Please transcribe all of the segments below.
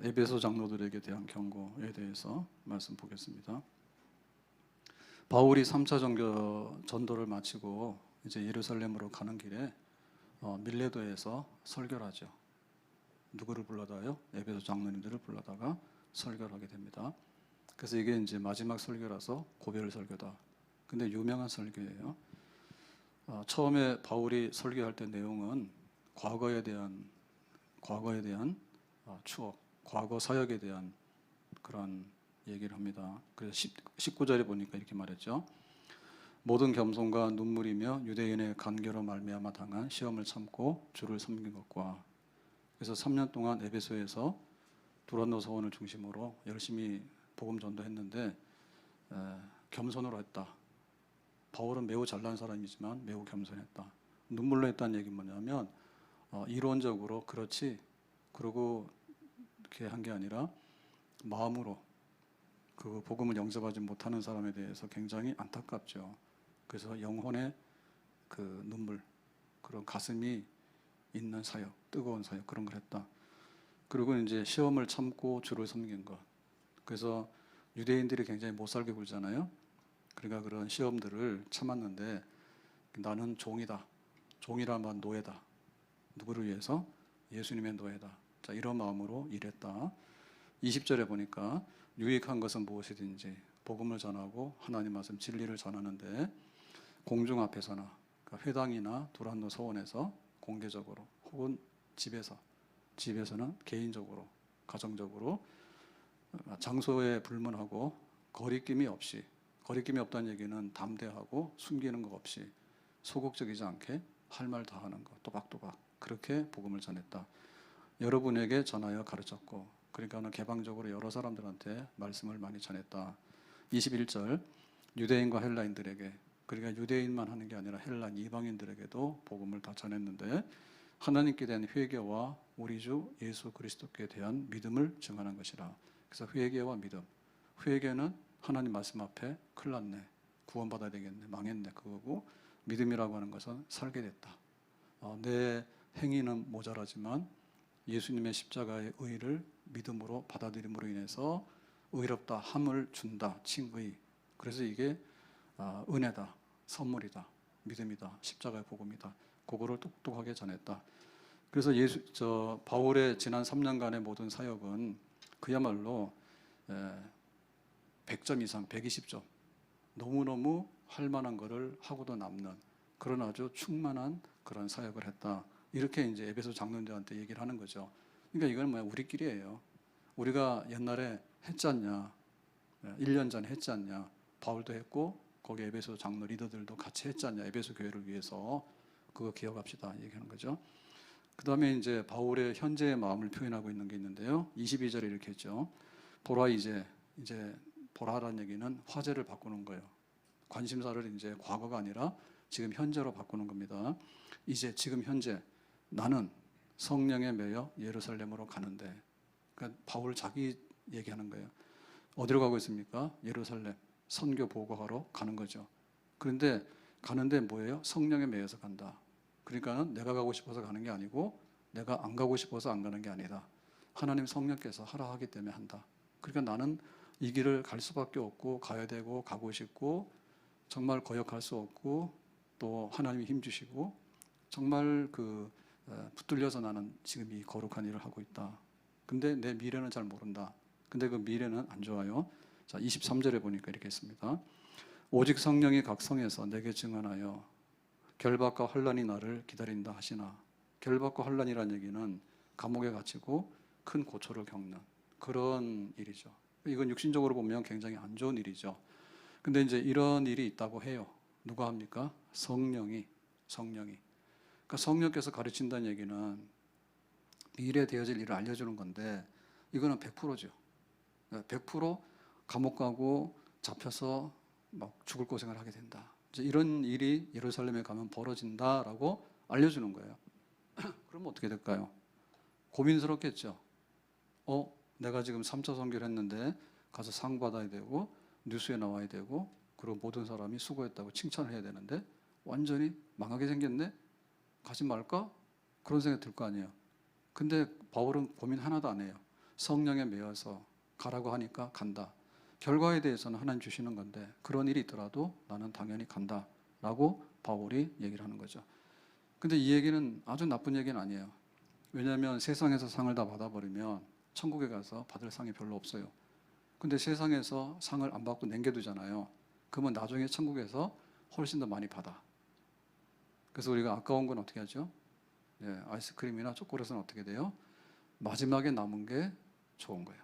에베소 장로들에게 대한 경고에 대해서 말씀 보겠습니다. 바울이 3차 전도를 마치고 이제 예루살렘으로 가는 길에 밀레도에서 설교를 하죠. 누구를 불러다요? 에베소 장로님들을 불러다가 설교를 하게 됩니다. 그래서 이게 이제 마지막 설교라서 고별 설교다. 근데 유명한 설교예요. 처음에 바울이 설교할 때 내용은 과거에 대한 추억, 과거 사역에 대한 그런 얘기를 합니다. 그래서 19절에 보니까 이렇게 말했죠. 모든 겸손과 눈물이며 유대인의 간계로 말미암아 당한 시험을 참고 주를 섬긴 것과, 그래서 3년 동안 에베소에서 두란노 서원을 중심으로 열심히 복음 전도했는데 겸손으로 했다. 바울은 매우 잘난 사람이지만 매우 겸손했다. 눈물로 했다는 얘기는 뭐냐면 이론적으로 그렇지, 그리고 이렇게 한 게 아니라 마음으로 그 복음을 영접하지 못하는 사람에 대해서 굉장히 안타깝죠. 그래서 영혼의 그 눈물, 그런 가슴이 있는 사역, 뜨거운 사역, 그런 걸 했다. 그리고 이제 시험을 참고 주를 섬긴 것. 그래서 유대인들이 굉장히 못 살게 굴잖아요. 그러니까 그런 시험들을 참았는데 나는 종이다. 종이라면 노예다. 누구를 위해서? 예수님의 노예다. 자, 이런 마음으로 일했다. 20절에 보니까 유익한 것은 무엇이든지 복음을 전하고 하나님 말씀 진리를 전하는데 공중 앞에서나, 그러니까 회당이나 두란노 서원에서 공개적으로, 혹은 집에서는 개인적으로, 가정적으로, 장소에 불문하고 거리낌이 없다는 얘기는 담대하고 숨기는 거 없이 소극적이지 않게 할 말 다 하는 거, 또박또박 그렇게 복음을 전했다. 여러분에게 전하여 가르쳤고, 그러니까는 개방적으로 여러 사람들한테 말씀을 많이 전했다. 21절, 유대인과 헬라인들에게, 그러니까 유대인만 하는 게 아니라 헬라인 이방인들에게도 복음을 다 전했는데 하나님께 대한 회개와 우리 주 예수 그리스도께 대한 믿음을 증언한 것이라. 그래서 회개와 믿음. 회개는 하나님 말씀 앞에 큰일 났네, 구원받아야 되겠네, 망했네, 그거고, 믿음이라고 하는 것은 살게 됐다. 내 행위는 모자라지만 예수님의 십자가의 의를 믿음으로 받아들임으로 인해서 의롭다 함을 준다, 칭의. 그래서 이게 은혜다, 선물이다, 믿음이다, 십자가의 복음이다. 그거를 똑똑하게 전했다. 그래서 바울의 지난 3년간의 모든 사역은 그야말로 100점 이상, 120점, 너무너무 할 만한 거를 하고도 남는 그런 아주 충만한 그런 사역을 했다. 이렇게 이제 에베소 장로들한테 얘기를 하는 거죠. 그러니까 이건 뭐야, 우리끼리예요. 우리가 옛날에 했지 않냐, 1년 전에 했지 않냐, 바울도 했고 거기 에베소 장로 리더들도 같이 했지 않냐, 에베소 교회를 위해서. 그거 기억합시다 얘기하는 거죠. 그 다음에 이제 바울의 현재의 마음을 표현하고 있는 게 있는데요. 22절에 이렇게 했죠. 보라, 이제 보라라는 얘기는 화제를 바꾸는 거예요. 관심사를 이제 과거가 아니라 지금 현재로 바꾸는 겁니다. 이제 지금 현재 나는 성령에 매여 예루살렘으로 가는데, 그러니까 바울 자기 얘기하는 거예요. 어디로 가고 있습니까? 예루살렘 선교 보고하러 가는 거죠. 그런데 가는데 뭐예요? 성령에 매여서 간다. 그러니까는 내가 가고 싶어서 가는 게 아니고 내가 안 가고 싶어서 안 가는 게 아니다. 하나님 성령께서 하라 하기 때문에 한다. 그러니까 나는 이 길을 갈 수밖에 없고 가야 되고 가고 싶고 정말 거역할 수 없고 또 하나님이 힘주시고 정말 붙들려서 나는 지금 이 거룩한 일을 하고 있다. 근데 내 미래는 잘 모른다. 근데 그 미래는 안 좋아요. 자, 23절에 보니까 이렇게 했습니다. 오직 성령이 각 성에서 내게 증언하여 결박과 환난이 나를 기다린다 하시나. 결박과 환난이라는 얘기는 감옥에 갇히고 큰 고초를 겪는 그런 일이죠. 이건 육신적으로 보면 굉장히 안 좋은 일이죠. 근데 이제 이런 일이 있다고 해요. 누가 합니까? 성령이. 그러니까 성령께서 가르친다는 얘기는 미래에 되어질 일을 알려주는 건데 이거는 100%죠. 100% 감옥 가고 잡혀서 막 죽을 고생을 하게 된다. 이제 이런 일이 예루살렘에 가면 벌어진다라고 알려주는 거예요. 그러면 어떻게 될까요? 고민스럽겠죠. 내가 지금 3차 선교를 했는데 가서 상 받아야 되고 뉴스에 나와야 되고 그리고 모든 사람이 수고했다고 칭찬을 해야 되는데 완전히 망하게 생겼네? 가지 말까? 그런 생각이 들 거 아니에요. 근데 바울은 고민 하나도 안 해요. 성령에 매여서 가라고 하니까 간다. 결과에 대해서는 하나님 주시는 건데 그런 일이 있더라도 나는 당연히 간다라고 바울이 얘기를 하는 거죠. 근데 이 얘기는 아주 나쁜 얘기는 아니에요. 왜냐하면 세상에서 상을 다 받아버리면 천국에 가서 받을 상이 별로 없어요. 근데 세상에서 상을 안 받고 남겨두잖아요. 그러면 나중에 천국에서 훨씬 더 많이 받아. 그래서 우리가 아까운 건 어떻게 하죠? 네, 아이스크림이나 초콜릿은 어떻게 돼요? 마지막에 남은 게 좋은 거예요.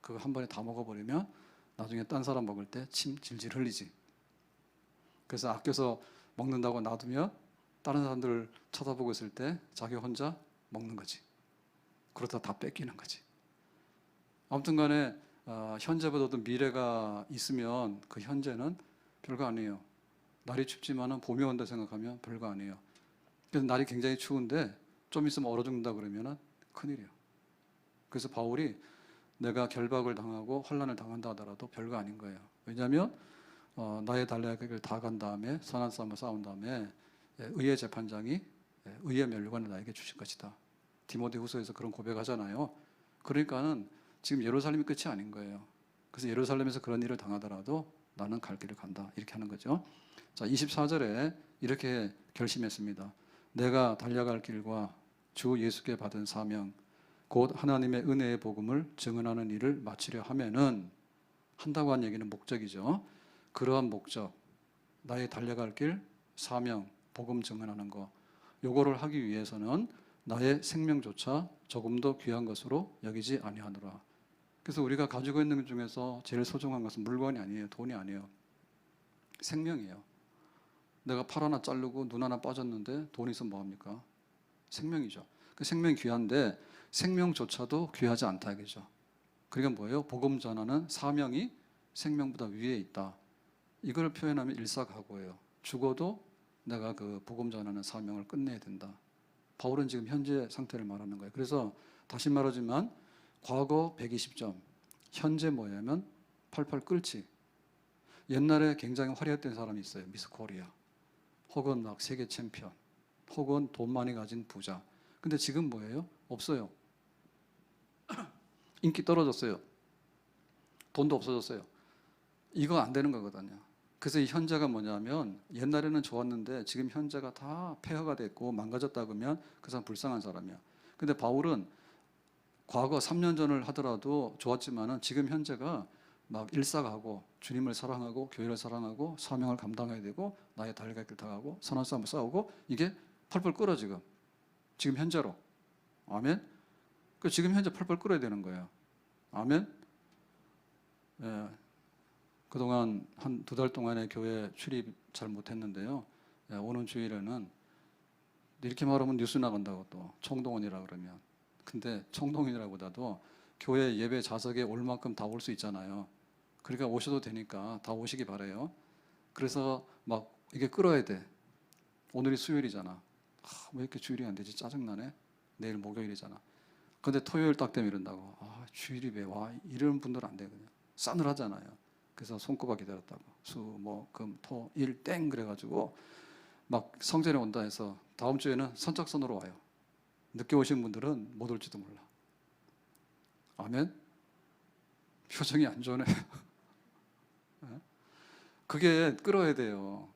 그거 한 번에 다 먹어버리면 나중에 딴 사람 먹을 때 침 질질 흘리지. 그래서 아껴서 먹는다고 놔두면 다른 사람들 쳐다보고 있을 때 자기 혼자 먹는 거지. 그러다 다 뺏기는 거지. 아무튼 간에 현재보다도 미래가 있으면 그 현재는 별거 아니에요. 날이 춥지만은 봄이 온다 생각하면 별거 아니에요. 그래서 날이 굉장히 추운데 좀 있으면 얼어 죽는다 그러면은 큰일이에요. 그래서 바울이 내가 결박을 당하고 환난을 당한다 하더라도 별거 아닌 거예요. 왜냐하면 나의 달려야 할 길을 다 간 다음에 선한 싸움을 싸운 다음에 의의 재판장이 의의 면류관을 나에게 주실 것이다. 디모데후서에서 그런 고백하잖아요. 그러니까는 지금 예루살렘이 끝이 아닌 거예요. 그래서 예루살렘에서 그런 일을 당하더라도 나는 갈 길을 간다. 이렇게 하는 거죠. 자, 24절에 이렇게 결심했습니다. 내가 달려갈 길과 주 예수께 받은 사명 곧 하나님의 은혜의 복음을 증언하는 일을 마치려 하면은 한다고 한 얘기는 목적이죠. 그러한 목적, 나의 달려갈 길, 사명, 복음 증언하는 거 요거를 하기 위해서는 나의 생명조차 조금도 귀한 것으로 여기지 아니하노라. 그래서 우리가 가지고 있는 것 중에서 제일 소중한 것은 물건이 아니에요. 돈이 아니에요. 생명이에요. 내가 팔 하나 자르고 눈 하나 빠졌는데 돈이 있으면 뭐합니까? 생명이죠. 그 생명이 귀한데 생명조차도 귀하지 않다 이거죠. 그러니까 뭐예요? 복음 전하는 사명이 생명보다 위에 있다. 이걸 표현하면 일사각오예요. 죽어도 내가 그 복음 전하는 사명을 끝내야 된다. 바울은 지금 현재 상태를 말하는 거예요. 그래서 다시 말하지만 과거 120점, 현재 뭐냐면 88 끓지. 옛날에 굉장히 화려했던 사람이 있어요. 미스 코리아. 혹은 막 세계 챔피언. 혹은 돈 많이 가진 부자. 근데 지금 뭐예요? 없어요. 인기 떨어졌어요. 돈도 없어졌어요. 이거 안 되는 거거든요. 그래서 이 현재가 뭐냐면 옛날에는 좋았는데 지금 현재가 다 폐허가 됐고 망가졌다 그러면 그 사람 불쌍한 사람이야. 근데 바울은 과거 3년 전을 하더라도 좋았지만은 지금 현재가 막 일사가고 주님을 사랑하고 교회를 사랑하고 사명을 감당해야 되고 나의 달려갈 길 다가고 선한 싸움을 싸우고 이게 펄펄 끓어 지금 현재로. 아멘. 그 지금 현재 펄펄 끓어야 되는 거예요. 아멘. 예. 그동안 한 2달 동안에 교회 출입 잘 못했는데요. 예, 오는 주일에는 이렇게 말하면 뉴스 나간다고 또 총동원이라 그러면. 근데 총동원이라보다도 교회 예배 좌석에 올 만큼 다 올 수 있잖아요. 그러니까 오셔도 되니까 다 오시기 바래요. 그래서 막 이게 끌어야 돼. 오늘이 수요일이잖아. 왜 이렇게 주일이 안 되지? 짜증나네. 내일 목요일이잖아. 근데 토요일 딱 되면 이런다고. 주일이 왜 와? 이런 분들은 안 되거든요. 싸늘하잖아요. 그래서 손꼽아 기다렸다고. 수, 목, 금, 토, 일, 땡 그래가지고 막 성전에 온다 해서 다음 주에는 선착순으로 와요. 늦게 오신 분들은 못 올지도 몰라. 아멘? 표정이 안 좋네. 그게 끌어야 돼요.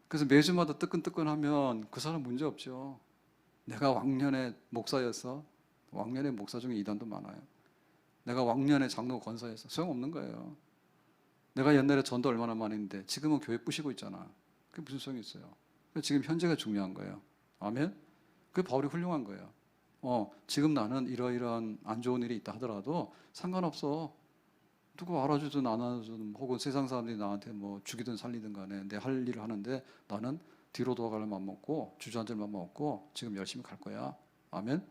그래서 매주마다 뜨끈뜨끈하면 그 사람 문제 없죠. 내가 왕년에 목사였어. 왕년에 목사 중에 이단도 많아요. 내가 왕년에 장로 권사였어. 소용없는 거예요. 내가 옛날에 전도 얼마나 많이 했는데 지금은 교회 부시고 있잖아. 그게 무슨 소용이 있어요. 지금 현재가 중요한 거예요. 아멘? 그게 바울이 훌륭한 거예요. 지금 나는 이러이러한 안 좋은 일이 있다 하더라도 상관없어. 누구 알아주든 안 알아주든 혹은 세상 사람들이 나한테 뭐 죽이든 살리든 간에 내 할 일을 하는데 나는 뒤로 돌아갈 맘 먹고 주저앉을 맘 먹고 지금 열심히 갈 거야. 아멘?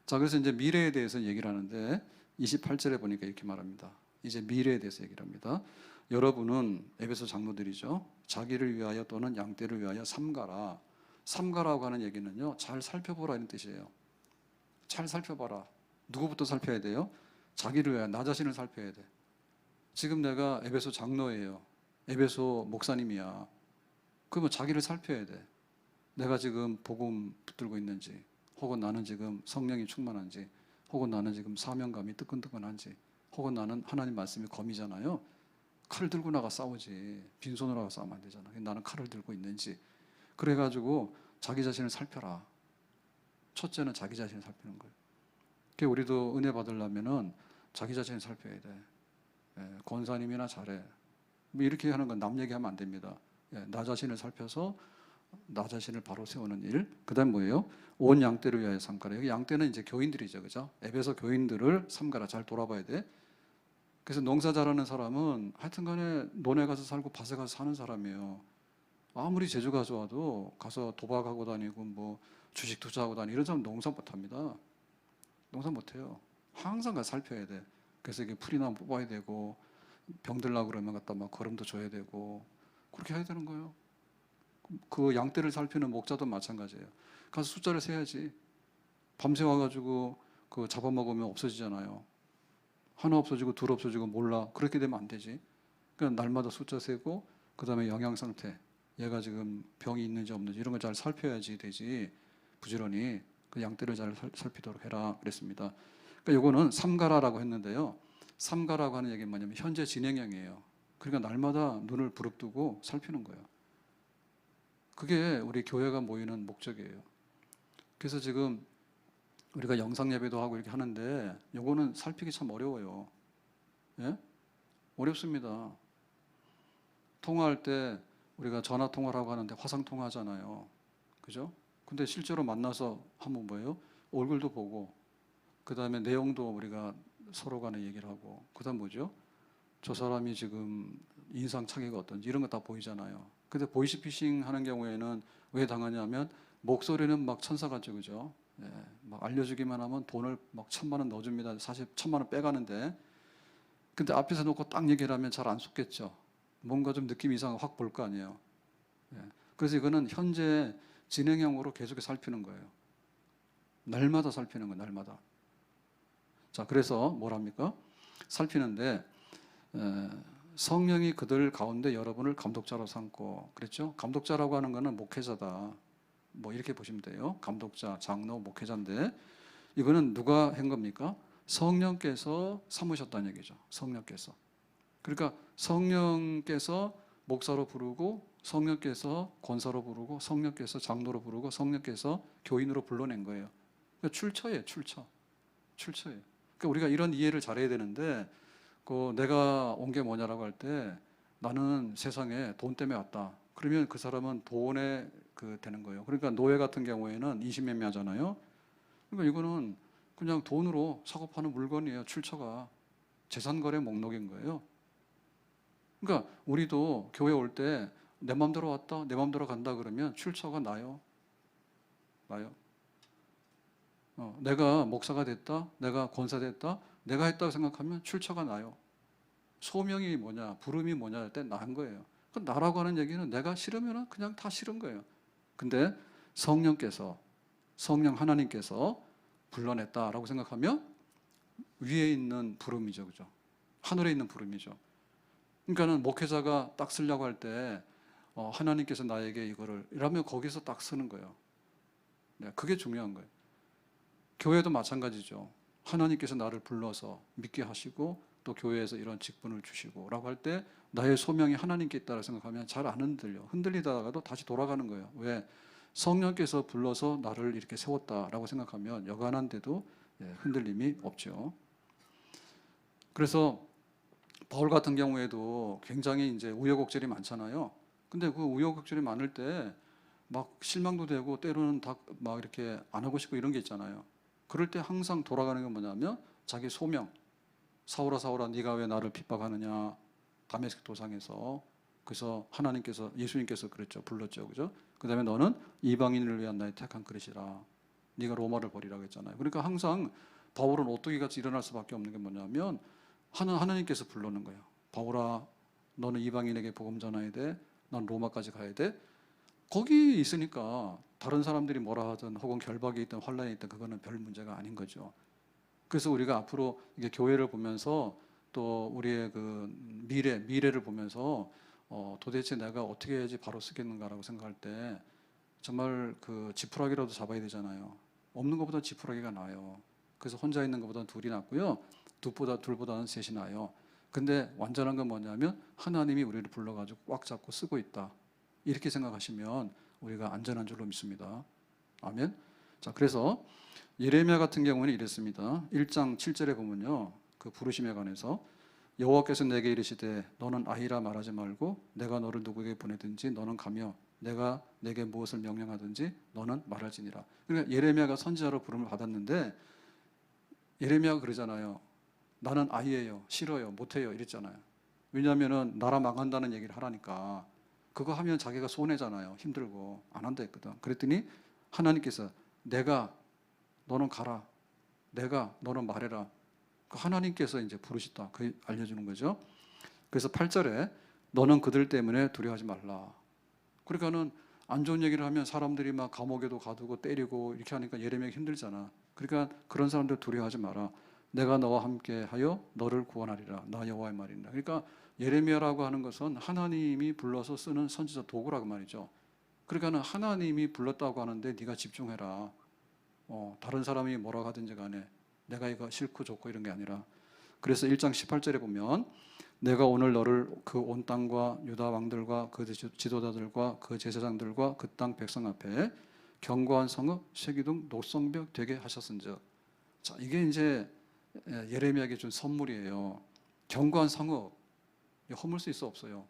자, 그래서 이제 미래에 대해서 얘기를 하는데 28절에 보니까 이렇게 말합니다. 이제 미래에 대해서 얘기를 합니다. 여러분은 에베소 장로들이죠. 자기를 위하여 또는 양떼를 위하여 삼가라. 삼가라고 하는 얘기는요. 잘 살펴보라 이런 뜻이에요. 잘 살펴봐라. 누구부터 살펴야 돼요? 자기를 위하여 나 자신을 살펴야 돼. 지금 내가 에베소 장로예요. 에베소 목사님이야. 그러면 자기를 살펴야 돼. 내가 지금 복음 붙들고 있는지 혹은 나는 지금 성령이 충만한지 혹은 나는 지금 사명감이 뜨끈뜨끈한지, 혹은 나는 하나님 말씀이 검이잖아요. 칼 들고 나가 싸우지, 빈손으로 나가 싸우면 안 되잖아. 나는 칼을 들고 있는지. 그래가지고 자기 자신을 살펴라. 첫째는 자기 자신을 살피는 거예요. 그러니까 우리도 은혜 받으려면은 자기 자신을 살펴야 돼. 권사님이나 잘해. 뭐 이렇게 하는 건 남 얘기하면 안 됩니다. 나 자신을 살펴서 나 자신을 바로 세우는 일. 그다음 뭐예요? 온 양떼를 위하여 삼가라. 여기 양떼는 이제 교인들이죠, 그죠? 에베소 교인들을 삼가라. 잘 돌아봐야 돼. 그래서 농사 잘하는 사람은 하여튼간에 논에 가서 살고 밭에 가서 사는 사람이에요. 아무리 재주가 좋아도 가서 도박하고 다니고 뭐 주식 투자하고 다니고 이런 사람 농사 못합니다. 농사 못해요. 항상 가서 살펴야 돼. 그래서 이게 풀이나 뽑아야 되고 병들라고 그러면 갖다 막 거름도 줘야 되고 그렇게 해야 되는 거예요. 그 양떼를 살피는 목자도 마찬가지예요. 가서 숫자를 세야지. 밤새 와가지고 그 잡아먹으면 없어지잖아요. 하나 없어지고 둘 없어지고 몰라. 그렇게 되면 안 되지. 그러니까 날마다 숫자 세고 그다음에 영양 상태. 얘가 지금 병이 있는지 없는지 이런 걸 잘 살펴야지 되지. 부지런히 그 양떼를 잘 살피도록 해라 그랬습니다. 그러니까 요거는 삼가라라고 했는데요. 삼가라고 하는 얘기는 뭐냐면 현재 진행형이에요. 그러니까 날마다 눈을 부릅뜨고 살피는 거예요. 그게 우리 교회가 모이는 목적이에요. 그래서 지금 우리가 영상 예배도 하고 이렇게 하는데 요거는 살피기 참 어려워요. 예? 어렵습니다. 통화할 때 우리가 전화 통화를 하고 하는데 화상 통화하잖아요. 그죠? 근데 실제로 만나서 하면 뭐예요? 얼굴도 보고 그다음에 내용도 우리가 서로 간에 얘기를 하고 그다음 뭐죠? 저 사람이 지금 인상 차기가 어떤지 이런 거 다 보이잖아요. 근데 보이스피싱 하는 경우에는 왜 당하냐면 목소리는 막 천사같죠, 그죠? 예, 막 알려주기만 하면 돈을 막 1,000만 원 넣어줍니다. 사실 1,000만 원 빼가는데 근데 앞에서 놓고 딱 얘기를 하면 잘 안 속겠죠. 뭔가 좀 느낌 이상 확 볼 거 아니에요. 예, 그래서 이거는 현재 진행형으로 계속 살피는 거예요. 날마다 살피는 거예요, 날마다. 자, 그래서 뭐랍니까? 살피는데 성령이 그들 가운데 여러분을 감독자로 삼고 그랬죠? 감독자라고 하는 거는 목회자다. 뭐 이렇게 보시면 돼요. 감독자, 장로, 목회자인데 이거는 누가 한 겁니까? 성령께서 삼으셨다는 얘기죠. 성령께서. 그러니까 성령께서 목사로 부르고 성령께서 권사로 부르고 성령께서 장로로 부르고 성령께서 교인으로 불러낸 거예요. 그러니까 출처예요, 출처. 출처예요. 그러니까 우리가 이런 이해를 잘해야 되는데 그 내가 온 게 뭐냐라고 할 때 나는 세상에 돈 때문에 왔다. 그러면 그 사람은 돈에 되는 거예요. 그러니까 노예 같은 경우에는 인신매매하잖아요. 그러니까 이거는 그냥 돈으로 사고 파는 물건이에요. 출처가 재산 거래 목록인 거예요. 그러니까 우리도 교회 올 때 내 마음대로 왔다, 내 마음대로 간다 그러면 출처가 나요. 나요. 내가 목사가 됐다, 내가 권사 됐다, 내가 했다고 생각하면 출처가 나요. 소명이 뭐냐, 부름이 뭐냐 할 때 나한 거예요. 그 나라고 하는 얘기는 내가 싫으면 그냥 다 싫은 거예요. 근데 성령 하나님께서 불러냈다라고 생각하면 위에 있는 부름이죠, 그죠? 하늘에 있는 부름이죠. 그러니까는 목회자가 딱 쓰려고 할 때 하나님께서 나에게 이거를 이러면 거기서 딱 쓰는 거예요. 네, 그게 중요한 거예요. 교회도 마찬가지죠. 하나님께서 나를 불러서 믿게 하시고 또 교회에서 이런 직분을 주시고 라고 할 때 나의 소명이 하나님께 있다고 생각하면 잘 안 흔들려. 흔들리다가도 다시 돌아가는 거예요. 왜? 성령께서 불러서 나를 이렇게 세웠다라고 생각하면 여간한데도 흔들림이 없죠. 그래서 바울 같은 경우에도 굉장히 이제 우여곡절이 많잖아요. 근데 그 우여곡절이 많을 때 막 실망도 되고 때로는 막 이렇게 안 하고 싶고 이런 게 있잖아요. 그럴 때 항상 돌아가는 게 뭐냐면 자기 소명. 사울아 사울아 네가 왜 나를 핍박하느냐. 다메섹 도상에서. 그래서 하나님께서 예수님께서 그랬죠. 불렀죠. 그죠? 그다음에 너는 이방인을 위한 나의 택한 그릇이라. 네가 로마를 버리라고 했잖아요. 그러니까 항상 바울은 오뚜기같이 일어날 수밖에 없는 게 뭐냐면 하나님께서 부르는 거예요. 바울아 너는 이방인에게 복음 전해야 돼. 난 로마까지 가야 돼. 거기 있으니까 다른 사람들이 뭐라 하든 혹은 결박이 있든 환란이 있든 그거는 별 문제가 아닌 거죠. 그래서 우리가 앞으로 이게 교회를 보면서 또 우리의 그 미래를 보면서 도대체 내가 어떻게 해야지 바로 쓰겠는가라고 생각할 때 정말 그 지푸라기라도 잡아야 되잖아요. 없는 것보다 지푸라기가 나아요. 그래서 혼자 있는 것보다 둘이 낫고요. 둘보다는 셋이 나아요. 근데 완전한 건 뭐냐면 하나님이 우리를 불러가지고 꽉 잡고 쓰고 있다. 이렇게 생각하시면 우리가 안전한 줄로 믿습니다. 아멘. 자, 그래서 예레미야 같은 경우는 이랬습니다. 1장 7절에 보면요. 그 부르심에 관해서 여호와께서 내게 이르시되 너는 아이라 말하지 말고 내가 너를 누구에게 보내든지 너는 가며 내가 내게 무엇을 명령하든지 너는 말할지니라. 그러니까 예레미야가 선지자로 부름을 받았는데 예레미야가 그러잖아요. 나는 아이예요. 싫어요. 못해요. 이랬잖아요. 왜냐하면 나라 망한다는 얘기를 하라니까. 그거 하면 자기가 손해잖아요. 힘들고 안 한다 했거든. 그랬더니 하나님께서 내가 너는 가라. 내가 너는 말해라. 하나님께서 이제 부르셨다. 그 알려주는 거죠. 그래서 8절에 너는 그들 때문에 두려워하지 말라. 그러니까는 안 좋은 얘기를 하면 사람들이 막 감옥에도 가두고 때리고 이렇게 하니까 예레미야가 힘들잖아. 그러니까 그런 사람들 두려워하지 마라. 내가 너와 함께 하여 너를 구원하리라. 나 여호와의 말이니라. 그러니까 예레미야라고 하는 것은 하나님이 불러서 쓰는 선지자 도구라고 말이죠. 그러니까는 하나님이 불렀다고 하는데 네가 집중해라. 다른 사람이 뭐라고 하든지 간에 내가 이거 싫고 좋고 이런 게 아니라. 그래서 1장 18절에 보면 내가 오늘 너를 그 온 땅과 유다 왕들과 그 지도자들과 그 제사장들과 그 땅 백성 앞에 견고한 성읍 세기둥 노성벽 되게 하셨은즉. 자, 이게 이제 예레미야에게 준 선물이에요. 견고한 성읍. 허물 수 있어 없어요?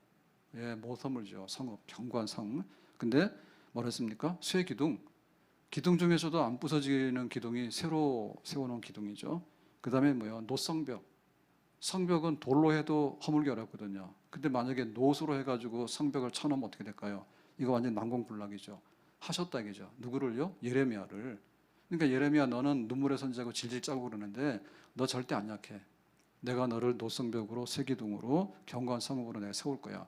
예, 못 허물죠. 성읍, 견고한 성. 근데 뭐라 했습니까? 쇠 기둥. 기둥 중에서도 안 부서지는 기둥이 새로 세워놓은 기둥이죠. 그 다음에 뭐요? 노성벽. 성벽은 돌로 해도 허물기 어렵거든요. 근데 만약에 노수로 해가지고 성벽을 쳐놓으면 어떻게 될까요? 이거 완전 난공불락이죠. 하셨다 이거죠. 누구를요? 예레미야를. 그러니까 예레미야 너는 눈물의 선지자고 질질 짜고 그러는데 너 절대 안 약해. 내가 너를 노성벽으로 세기둥으로 견고한 성읍으로 내가 세울 거야.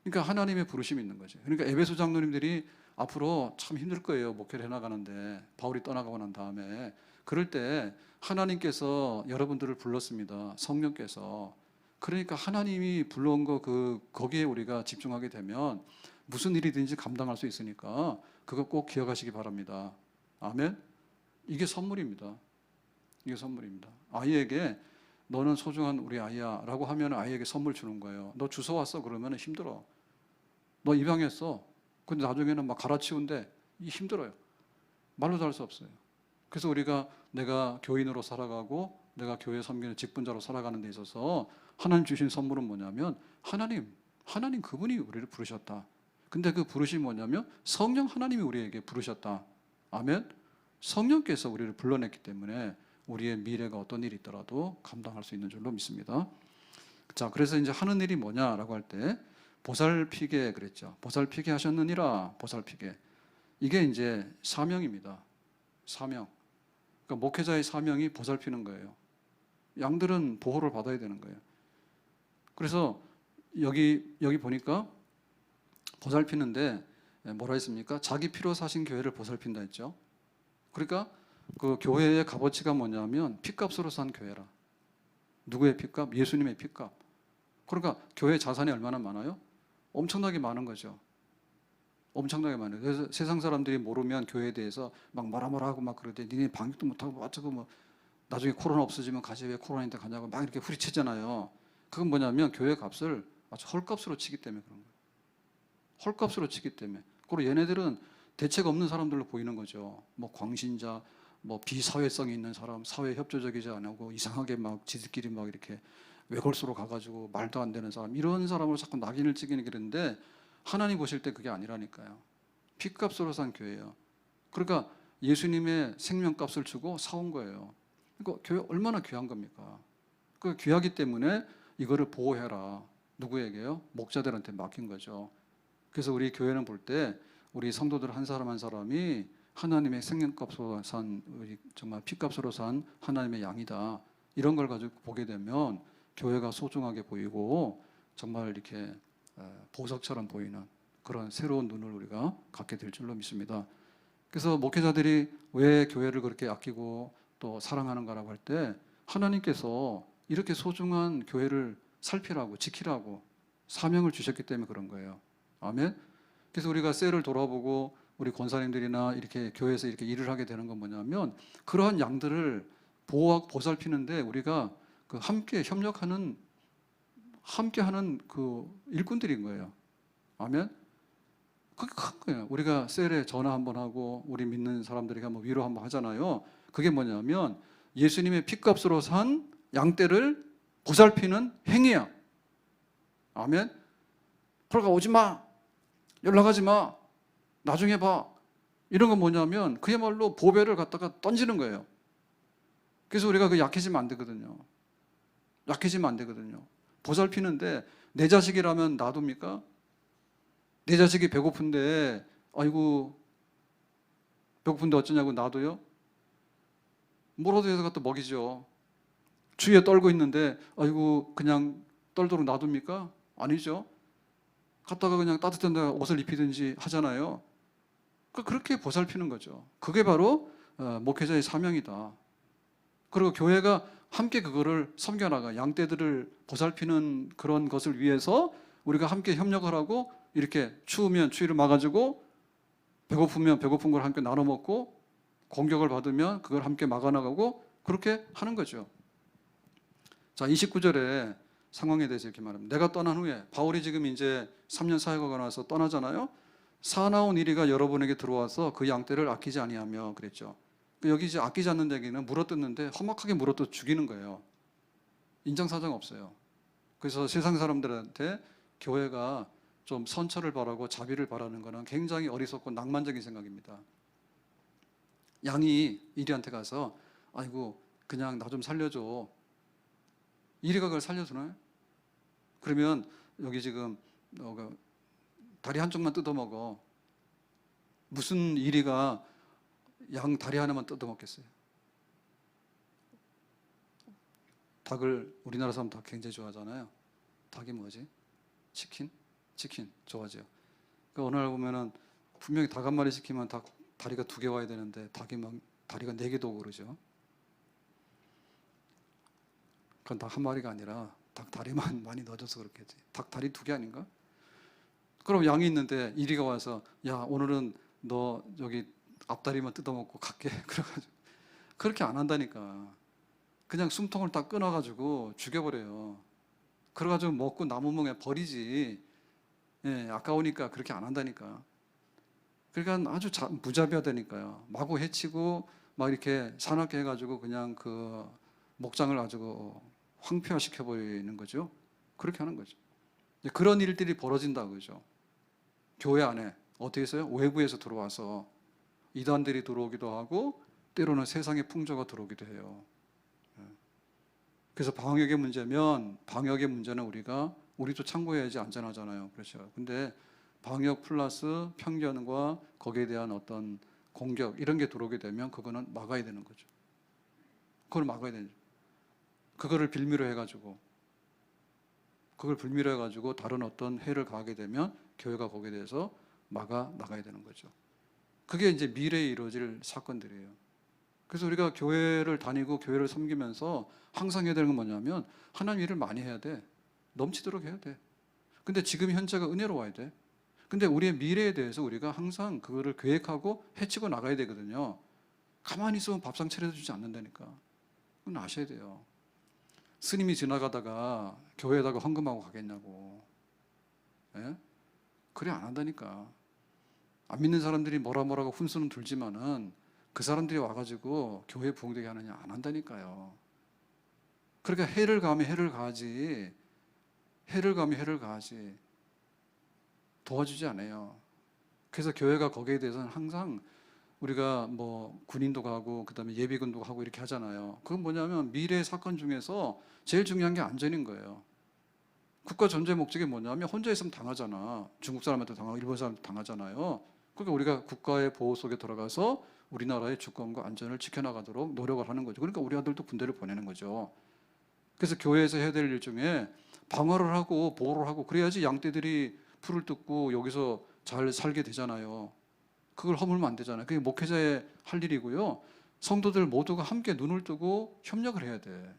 그러니까 하나님의 부르심이 있는 거죠. 그러니까 에베소 장로님들이 앞으로 참 힘들 거예요. 목회를 해나가는데 바울이 떠나가고 난 다음에 그럴 때 하나님께서 여러분들을 불렀습니다. 성령께서. 그러니까 하나님이 불러온 거기에 우리가 집중하게 되면 무슨 일이든지 감당할 수 있으니까 그거 꼭 기억하시기 바랍니다. 아멘. 이게 선물입니다. 이게 선물입니다. 아이에게 너는 소중한 우리 아이야 라고 하면 아이에게 선물 주는 거예요. 너 주워 왔어 그러면 힘들어. 너 입양했어. 근데 나중에는 막 갈아치운데 힘들어요. 말로도 할 수 없어요. 그래서 우리가 내가 교인으로 살아가고 내가 교회 섬기는 직분자로 살아가는 데 있어서 하나님 주신 선물은 뭐냐면 하나님 그분이 우리를 부르셨다. 근데 그 부르심이 뭐냐면 성령 하나님이 우리에게 부르셨다. 아멘. 성령께서 우리를 불러냈기 때문에 우리의 미래가 어떤 일이 있더라도 감당할 수 있는 줄로 믿습니다. 자, 그래서 이제 하는 일이 뭐냐라고 할 때 보살피게 그랬죠. 보살피게 하셨느니라. 보살피게. 이게 이제 사명입니다. 사명. 그러니까 목회자의 사명이 보살피는 거예요. 양들은 보호를 받아야 되는 거예요. 그래서 여기 보니까 보살피는데 뭐라 했습니까? 자기 피로 사신 교회를 보살핀다 했죠. 그러니까 그 교회의 값어치가 뭐냐면 피값으로 산 교회라. 누구의 피값? 예수님의 피값. 그러니까 교회 자산이 얼마나 많아요? 엄청나게 많은 거죠. 엄청나게 많아요. 그래서 세상 사람들이 모르면 교회에 대해서 막 뭐라 하고 막 그러대. 니네 방역도 못하고 어쩌고 뭐 나중에 코로나 없어지면 가지 왜 코로나인데 가냐고 막 이렇게 후리치잖아요. 그건 뭐냐면 교회 값을 아주 헐값으로 치기 때문에 그런 거예요. 헐값으로 치기 때문에. 그리고 얘네들은 대책 없는 사람들로 보이는 거죠. 뭐 광신자, 뭐 비사회성이 있는 사람, 사회 협조적이지 않고 이상하게 막 지들끼리 막 이렇게 외골수로 가가지고 말도 안 되는 사람, 이런 사람을 자꾸 낙인을 찍이는 그런데 하나님 보실 때 그게 아니라니까요. 피값으로 산 교회예요. 그러니까 예수님의 생명값을 주고 사온 거예요. 그러니까 교회 얼마나 귀한 겁니까? 그 귀하기 때문에 이거를 보호해라. 누구에게요? 목자들한테 맡긴 거죠. 그래서 우리 교회는 볼 때 우리 성도들 한 사람 한 사람이 하나님의 생명값으로 산, 정말 피값으로 산 하나님의 양이다. 이런 걸 가지고 보게 되면 교회가 소중하게 보이고 정말 이렇게 보석처럼 보이는 그런 새로운 눈을 우리가 갖게 될 줄로 믿습니다. 그래서 목회자들이 왜 교회를 그렇게 아끼고 또 사랑하는가라고 할 때 하나님께서 이렇게 소중한 교회를 살피라고 지키라고 사명을 주셨기 때문에 그런 거예요. 아멘. 그래서 우리가 셀을 돌아보고 우리 권사님들이나 이렇게 교회에서 이렇게 일을 하게 되는 건 뭐냐면 그러한 양들을 보호하고 보살피는데 우리가 그 함께 협력하는 함께하는 그 일꾼들인 거예요. 아멘. 그게 큰 거예요. 우리가 셀에 전화 한번 하고 우리 믿는 사람들에게 한번 위로 한번 하잖아요. 그게 뭐냐면 예수님의 피값으로 산 양떼를 보살피는 행위야. 아멘. 그러니까 오지 마, 연락하지 마, 나중에 봐. 이런 건 뭐냐면 그야말로 보배를 갖다가 던지는 거예요. 그래서 우리가 그 약해지면 안 되거든요. 약해지면 안 되거든요. 보살피는데 내 자식이라면 놔둡니까? 내 자식이 배고픈데 아이고 배고픈데 어쩌냐고 놔둬요? 뭐라도 해서 갖다 먹이죠. 주위에 떨고 있는데 아이고 그냥 떨도록 놔둡니까? 아니죠. 갖다가 그냥 따뜻한 데 옷을 입히든지 하잖아요. 그렇게 보살피는 거죠. 그게 바로 목회자의 사명이다. 그리고 교회가 함께 그거를 섬겨나가 양떼들을 보살피는 그런 것을 위해서 우리가 함께 협력을 하고 이렇게 추우면 추위를 막아주고 배고프면 배고픈 걸 함께 나눠 먹고 공격을 받으면 그걸 함께 막아나가고 그렇게 하는 거죠. 자, 29절에 상황에 대해서 이렇게 말합니다. 내가 떠난 후에 바울이 지금 이제 3년 사역하고 나서 떠나잖아요. 사나운 이리가 여러분에게 들어와서 그 양떼를 아끼지 아니하며 그랬죠. 여기 이제 아끼지 않는 얘기는 물어뜯는데 험악하게 물어뜯어 죽이는 거예요. 인정사정 없어요. 그래서 세상 사람들한테 교회가 좀 선처를 바라고 자비를 바라는 것은 굉장히 어리석고 낭만적인 생각입니다. 양이 이리한테 가서 아이고 그냥 나 좀 살려줘. 이리가 그걸 살려주나요? 그러면 여기 지금 다리 한쪽만 뜯어먹어. 무슨 이리가 양 다리 하나만 뜯어먹겠어요? 닭을 우리나라 사람 닭 굉장히 좋아하잖아요. 닭이 뭐지? 치킨 좋아하죠. 그러니까 어느 날 보면은 분명히 닭 한 마리 시키면 닭 다리가 2개 와야 되는데 닭이 막 다리가 4개도 오고 그러죠. 그건 닭 한 마리가 아니라 닭 다리만 많이 넣어줘서 그렇겠지. 닭 다리 2개 아닌가? 그럼 양이 있는데 이리가 와서 야 오늘은 너 여기 앞다리만 뜯어먹고 갈게. 그래가지고 그렇게 안 한다니까. 그냥 숨통을 딱 끊어가지고 죽여버려요. 그래가지고 먹고 남으면 그냥 버리지. 예, 아까우니까 그렇게 안 한다니까. 그러니까 아주 무자비하다니까요. 마구 해치고 막 이렇게 사납게 해가지고 그냥 그 목장을 아주 황폐화시켜버리는 거죠. 그렇게 하는 거죠. 그런 일들이 벌어진다 그죠. 교회 안에 어떻게 해서요? 외부에서 들어와서 이단들이 들어오기도 하고 때로는 세상의 풍조가 들어오기도 해요. 그래서 방역의 문제는 우리도 참고해야지 안전하잖아요. 그렇죠. 근데 방역 플러스 편견과 거기에 대한 어떤 공격 이런 게 들어오게 되면 그거는 막아야 되는 거죠. 그걸 막아야 되죠. 그거를 빌미로 해가지고 다른 어떤 해를 가하게 되면 교회가 거기에 대해서 막아 나가야 되는 거죠. 그게 이제 미래에 이루어질 사건들이에요. 그래서 우리가 교회를 다니고 교회를 섬기면서 항상 해야 되는 건 뭐냐면 하나님 일을 많이 해야 돼. 넘치도록 해야 돼. 근데 지금 현재가 은혜로워야 돼. 근데 우리의 미래에 대해서 우리가 항상 그거를 계획하고 해치고 나가야 되거든요. 가만히 있으면 밥상 차려주지 않는다니까. 그건 아셔야 돼요. 스님이 지나가다가 교회에다가 헌금하고 가겠냐고. 예? 그래 안 한다니까. 안 믿는 사람들이 뭐라고 훈수는 들지만은 그 사람들이 와가지고 교회 부흥되게 하느냐 안 한다니까요. 그러니까 해를 가하면 해를 가하지. 도와주지 않아요. 그래서 교회가 거기에 대해서는 항상 우리가 뭐 군인도 가고 그다음에 예비군도 하고 이렇게 하잖아요. 그건 뭐냐면 미래의 사건 중에서 제일 중요한 게 안전인 거예요. 국가 전제 목적이 뭐냐면 혼자 있으면 당하잖아. 중국 사람한테 당하고 일본 사람한테 당하잖아요. 그러니까 우리가 국가의 보호 속에 들어가서 우리나라의 주권과 안전을 지켜나가도록 노력을 하는 거죠. 그러니까 우리 아들도 군대를 보내는 거죠. 그래서 교회에서 해야 될 일 중에 방어를 하고 보호를 하고 그래야지 양떼들이 풀을 뜯고 여기서 잘 살게 되잖아요. 그걸 허물면 안 되잖아요. 그게 목회자의 할 일이고요. 성도들 모두가 함께 눈을 뜨고 협력을 해야 돼.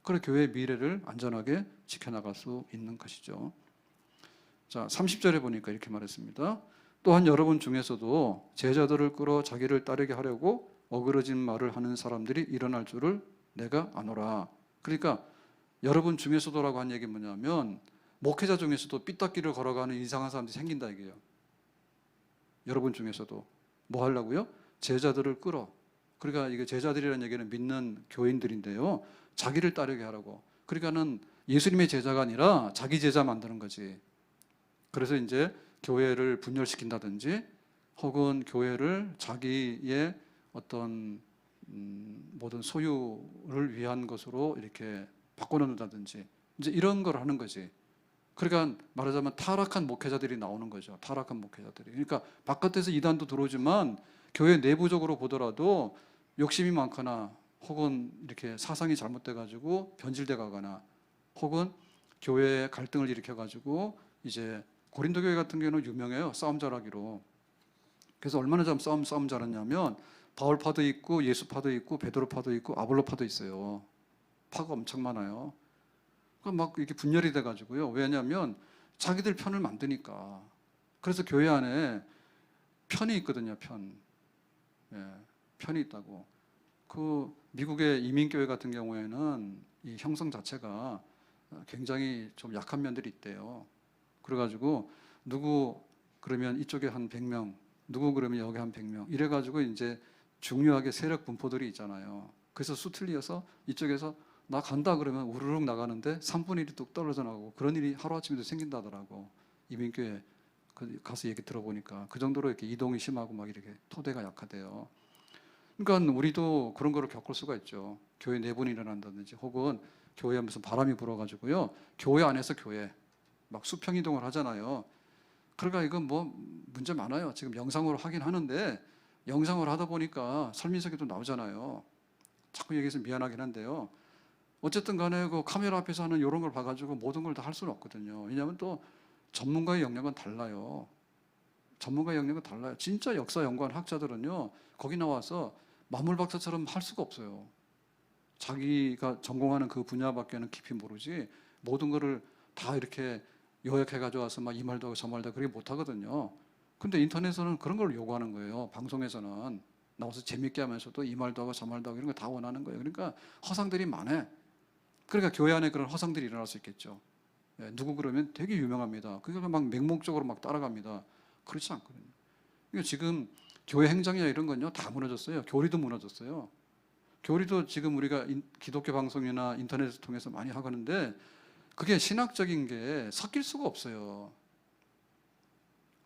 그래 교회의 미래를 안전하게 지켜나갈 수 있는 것이죠. 자, 30절에 보니까 이렇게 말했습니다. 또한 여러분 중에서도 제자들을 끌어 자기를 따르게 하려고 어그러진 말을 하는 사람들이 일어날 줄을 내가 아노라. 그러니까 여러분 중에서도라고 한 얘기 뭐냐면 목회자 중에서도 삐딱기를 걸어가는 이상한 사람들이 생긴다 이게요. 여러분 중에서도 뭐 하려고요? 제자들을 끌어. 그러니까 이게 제자들이라는 얘기는 믿는 교인들인데요. 자기를 따르게 하라고. 그러니까는 예수님의 제자가 아니라 자기 제자 만드는 거지. 그래서 이제 교회를 분열시킨다든지 혹은 교회를 자기의 어떤 모든 소유를 위한 것으로 이렇게 바꿔놓는다든지 이제 이런 걸 하는 거지. 그러니까 말하자면 타락한 목회자들이 나오는 거죠. 타락한 목회자들이. 그러니까 바깥에서 이단도 들어오지만 교회 내부적으로 보더라도 욕심이 많거나 혹은 이렇게 사상이 잘못돼 가지고 변질돼 가거나 혹은 교회에 갈등을 일으켜 가지고 이제 고린도 교회 같은 경우는 유명해요. 싸움 잘하기로. 그래서 얼마나 싸움 잘했냐면 바울파도 있고 예수파도 있고 베드로파도 있고 아볼로파도 있어요. 파가 엄청 많아요. 막 이렇게 분열이 돼가지고요. 왜냐하면 자기들 편을 만드니까. 그래서 교회 안에 편이 있거든요. 편이 있다고. 그 미국의 이민교회 같은 경우에는 이 형성 자체가 굉장히 좀 약한 면들이 있대요. 그래가지고 누구 그러면 이쪽에 한 100명, 누구 그러면 여기 한 100명 이래가지고 이제 중요하게 세력 분포들이 있잖아요. 그래서 수틀리어서 이쪽에서 나 간다 그러면 우르륵 나가는데 3분의 1이 뚝 떨어져 나가고 그런 일이 하루아침에도 생긴다더라고. 이민교회 가서 얘기 들어보니까 그 정도로 이렇게 이동이 심하고 막 이렇게 토대가 약하대요. 그러니까 우리도 그런 거를 겪을 수가 있죠. 교회 내분이 일어난다든지 혹은 교회에 무슨 바람이 불어가지고요. 교회 안에서 교회 막 수평 이동을 하잖아요. 그러니까 이건 뭐 문제 많아요. 지금 영상으로 하긴 하는데 영상으로 하다 보니까 설민석에도 나오잖아요. 자꾸 얘기해서 미안하긴 한데요. 어쨌든 간에 그 카메라 앞에서 하는 이런 걸 봐가지고 모든 걸 다 할 수는 없거든요. 왜냐하면 또 전문가의 영역은 달라요. 전문가의 영역은 달라요. 진짜 역사 연구한 학자들은요. 거기 나와서 만물박사처럼 할 수가 없어요. 자기가 전공하는 그 분야밖에는 깊이 모르지 모든 거를 다 이렇게 요약해 가져와서 막 이 말도 하고 저 말도 하고 그렇게 못 하거든요. 근데 인터넷에서는 그런 걸 요구하는 거예요. 방송에서는 나와서 재밌게 하면서도 이 말도 하고 저 말도 하고 이런 거 다 원하는 거예요. 그러니까 허상들이 많아. 그러니까 교회 안에 그런 허상들이 일어날 수 있겠죠. 누구 그러면 되게 유명합니다. 그러니까 막 맹목적으로 막 따라갑니다. 그렇지 않거든요. 그러니까 지금 교회 행정이나 이런 건요 다 무너졌어요. 교리도 무너졌어요. 교리도 지금 우리가 기독교 방송이나 인터넷을 통해서 많이 하는데 그게 신학적인 게 섞일 수가 없어요.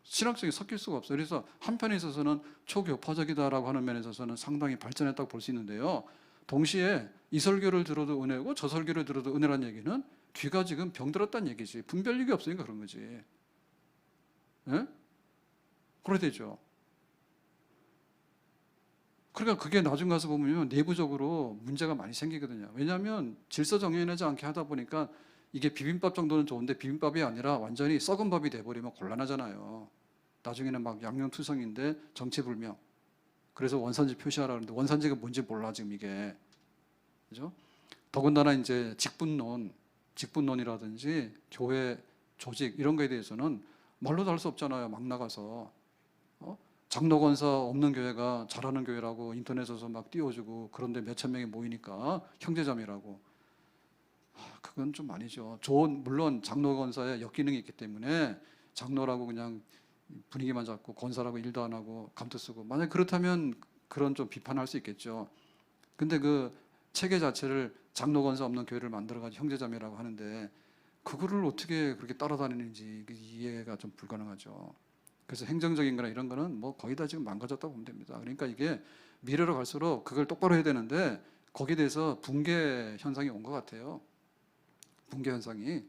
신학적인 섞일 수가 없어요. 그래서 한편에 있어서는 초교파적이다라고 하는 면에 있어서는 상당히 발전했다고 볼 수 있는데요. 동시에 이 설교를 들어도 은혜고 저 설교를 들어도 은혜란 얘기는 귀가 지금 병들었다는 얘기지. 분별력이 없으니까 그런 거지. 예? 그래야 되죠. 그러니까 그게 나중 가서 보면 내부적으로 문제가 많이 생기거든요. 왜냐하면 질서 정연하지 않게 하다 보니까 이게 비빔밥 정도는 좋은데 비빔밥이 아니라 완전히 썩은 밥이 돼버리면 곤란하잖아요. 나중에는 막 양념투성인데 정체불명. 그래서 원산지 표시하라 그러는데 원산지가 뭔지 몰라 지금 이게. 그죠? 더군다나 이제 직분론이라든지 교회 조직 이런 거에 대해서는 말로도 할 수 없잖아요. 막 나가서. 장로 권사 없는 교회가 잘하는 교회라고 인터넷에서 막 띄워주고 그런데 몇천 명이 모이니까 형제자매라고. 그건 좀 아니죠. 물론 장로 권사에 역기능이 있기 때문에 장로라고 그냥 분위기만 잡고 권사라고 일도 안 하고 감투 쓰고 만약 그렇다면 그런 좀 비판할 수 있겠죠. 근데 그 체계 자체를 장로 권사 없는 교회를 만들어가지고 형제자매라고 하는데 그거를 어떻게 그렇게 따라다니는지 이해가 좀 불가능하죠. 그래서 행정적인 거나 이런 거는 뭐 거의 다 지금 망가졌다고 보면 됩니다. 그러니까 이게 미래로 갈수록 그걸 똑바로 해야 되는데 거기에 대해서 붕괴 현상이 온 것 같아요. 붕괴 현상이.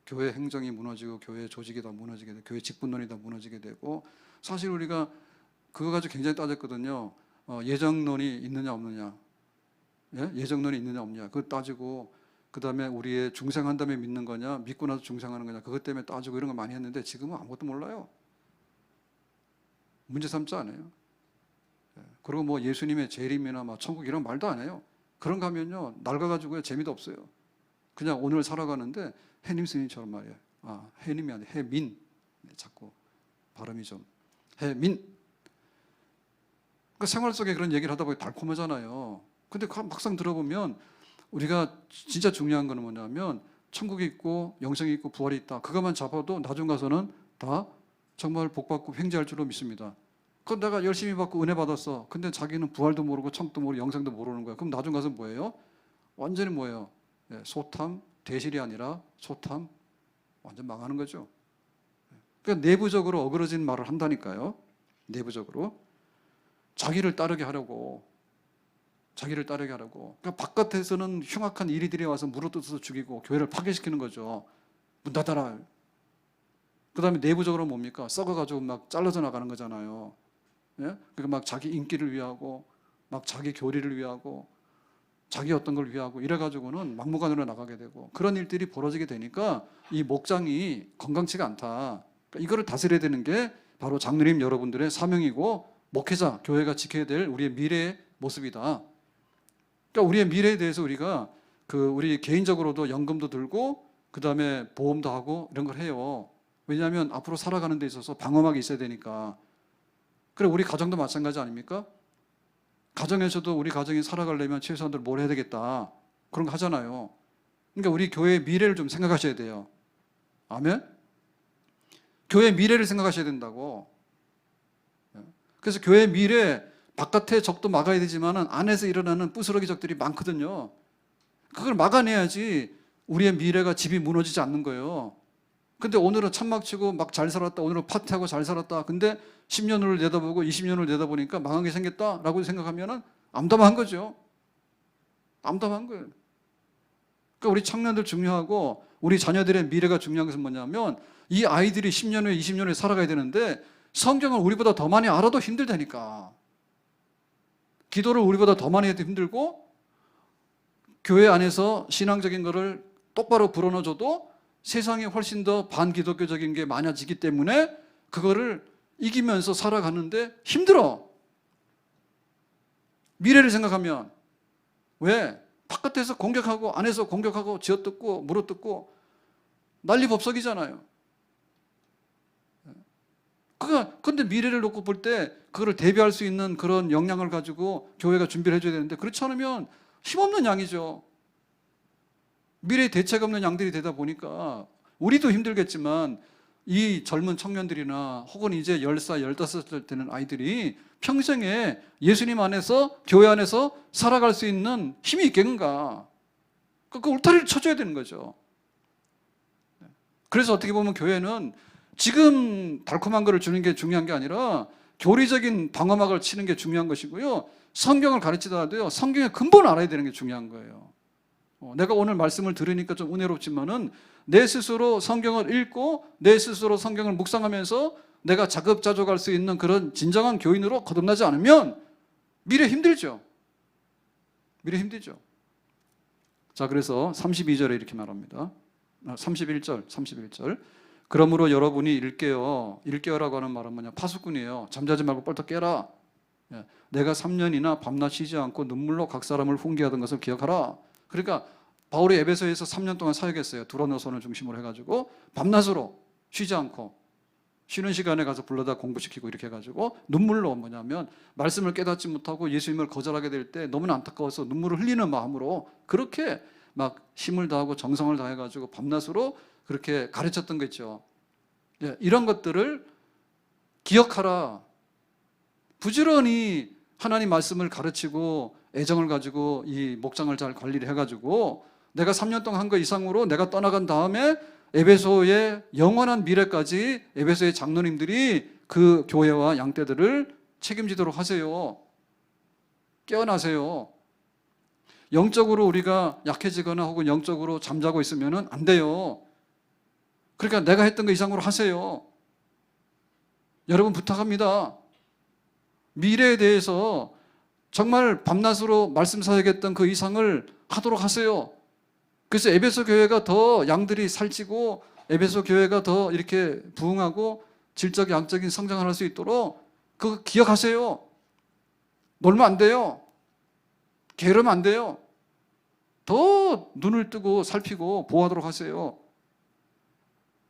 교회 행정이 무너지고 교회 조직이 다 무너지게 되고 교회 직분론이 다 무너지게 되고 사실 우리가 그거 가지고 굉장히 따졌거든요. 예정론이 있느냐 없느냐. 예? 예정론이 있느냐 없느냐. 그거 따지고 그다음에 우리의 중생한 다음에 믿는 거냐 믿고 나서 중생하는 거냐 그것 때문에 따지고 이런 거 많이 했는데 지금은 아무것도 몰라요. 문제 삼지 않아요. 그리고 뭐 예수님의 재림이나 막 천국 이런 말도 안 해요. 그런 거 하면요 낡아가지고 재미도 없어요. 그냥 오늘 살아가는데 해님 스님처럼 말이에요. 해님이 아니라 해민. 자꾸 발음이 좀 해민. 그 생활 속에 그런 얘기를 하다 보니 달콤하잖아요. 근데 막상 들어보면 우리가 진짜 중요한 거는 뭐냐면 천국이 있고 영생이 있고 부활이 있다. 그것만 잡아도 나중 가서는 다 정말 복받고 횡재할 줄로 믿습니다. 그건 내가 열심히 받고 은혜 받았어. 근데 자기는 부활도 모르고 천국도 모르고 영생도 모르는 거야. 그럼 나중 가서 뭐예요? 완전히 뭐예요? 소탐, 대실이 아니라 소탐, 완전 망하는 거죠. 그러니까 내부적으로 어그러진 말을 한다니까요. 내부적으로 자기를 따르게 하려고. 그러니까 바깥에서는 흉악한 이리들이 와서 물어뜯어서 죽이고 교회를 파괴시키는 거죠. 문 닫아라. 그 다음에 내부적으로 뭡니까? 썩어가지고 막 잘라져 나가는 거잖아요. 예? 그러니까 막 자기 인기를 위하고, 막 자기 교리를 위하고, 자기 어떤 걸 위하고 이래가지고는 막무가내로 나가게 되고 그런 일들이 벌어지게 되니까 이 목장이 건강치가 않다. 그러니까 이거를 다스려야 되는 게 바로 장로님 여러분들의 사명이고 목회자, 교회가 지켜야 될 우리의 미래의 모습이다. 그러니까 우리의 미래에 대해서 우리가 우리 개인적으로도 연금도 들고 그 다음에 보험도 하고 이런 걸 해요. 왜냐하면 앞으로 살아가는 데 있어서 방어막이 있어야 되니까. 그래 우리 가정도 마찬가지 아닙니까? 가정에서도 우리 가정이 살아가려면 최소한들 뭘 해야 되겠다. 그런 거 하잖아요. 그러니까 우리 교회의 미래를 좀 생각하셔야 돼요. 아멘? 교회의 미래를 생각하셔야 된다고. 그래서 교회의 미래, 바깥의 적도 막아야 되지만 안에서 일어나는 부스러기 적들이 많거든요. 그걸 막아내야지 우리의 미래가 집이 무너지지 않는 거예요. 근데 오늘은 천막치고 막 잘 살았다. 오늘은 파티하고 잘 살았다. 근데 10년을 내다보고 20년을 내다보니까 망한 게 생겼다라고 생각하면 암담한 거죠. 암담한 거예요. 그러니까 우리 청년들 중요하고 우리 자녀들의 미래가 중요한 것은 뭐냐면 이 아이들이 10년 후에 20년 후에 살아가야 되는데 성경을 우리보다 더 많이 알아도 힘들다니까. 기도를 우리보다 더 많이 해도 힘들고 교회 안에서 신앙적인 거를 똑바로 불어넣어줘도 세상이 훨씬 더 반기독교적인 게 많아지기 때문에 그거를 이기면서 살아가는데 힘들어. 미래를 생각하면. 왜? 바깥에서 공격하고 안에서 공격하고 쥐어뜯고 물어뜯고 난리법석이잖아요. 근데 미래를 놓고 볼 때 그거를 대비할 수 있는 그런 역량을 가지고 교회가 준비를 해줘야 되는데 그렇지 않으면 힘없는 양이죠. 미래에 대책 없는 양들이 되다 보니까 우리도 힘들겠지만 이 젊은 청년들이나 혹은 이제 10살, 15살 되는 아이들이 평생에 예수님 안에서 교회 안에서 살아갈 수 있는 힘이 있겠는가? 그 울타리를 쳐줘야 되는 거죠. 그래서 어떻게 보면 교회는 지금 달콤한 거를 주는 게 중요한 게 아니라 교리적인 방어막을 치는 게 중요한 것이고요. 성경을 가르치더라도요. 성경의 근본을 알아야 되는 게 중요한 거예요. 내가 오늘 말씀을 들으니까 좀 은혜롭지만은 내 스스로 성경을 읽고 내 스스로 성경을 묵상하면서 내가 자급자족할 수 있는 그런 진정한 교인으로 거듭나지 않으면 미래 힘들죠. 미래 힘들죠. 자, 그래서 32절에 이렇게 말합니다. 31절. 그러므로 여러분이 일깨어라고 하는 말은 뭐냐? 파수꾼이에요. 잠자지 말고 벌떡 깨라. 내가 3년이나 밤낮 쉬지 않고 눈물로 각 사람을 훈계하던 것을 기억하라. 그러니까 바울이 에베소에서 3년 동안 사역했어요. 두로노선을 중심으로 해가지고 밤낮으로 쉬지 않고 쉬는 시간에 가서 불러다 공부시키고 이렇게 해가지고 눈물로 뭐냐면 말씀을 깨닫지 못하고 예수님을 거절하게 될 때 너무나 안타까워서 눈물을 흘리는 마음으로 그렇게 막 힘을 다하고 정성을 다해가지고 밤낮으로 그렇게 가르쳤던 거 있죠. 이런 것들을 기억하라. 부지런히 하나님 말씀을 가르치고 애정을 가지고 이 목장을 잘 관리를 해가지고 내가 3년 동안 한 거 이상으로 내가 떠나간 다음에 에베소의 영원한 미래까지 에베소의 장로님들이 그 교회와 양떼들을 책임지도록 하세요. 깨어나세요. 영적으로 우리가 약해지거나 혹은 영적으로 잠자고 있으면 안 돼요. 그러니까 내가 했던 거 이상으로 하세요. 여러분 부탁합니다. 미래에 대해서 정말 밤낮으로 말씀 사역했던 그 이상을 하도록 하세요. 그래서 에베소 교회가 더 양들이 살찌고 에베소 교회가 더 이렇게 부흥하고 질적 양적인 성장을 할 수 있도록 그거 기억하세요. 놀면 안 돼요. 게으르면 안 돼요. 더 눈을 뜨고 살피고 보호하도록 하세요.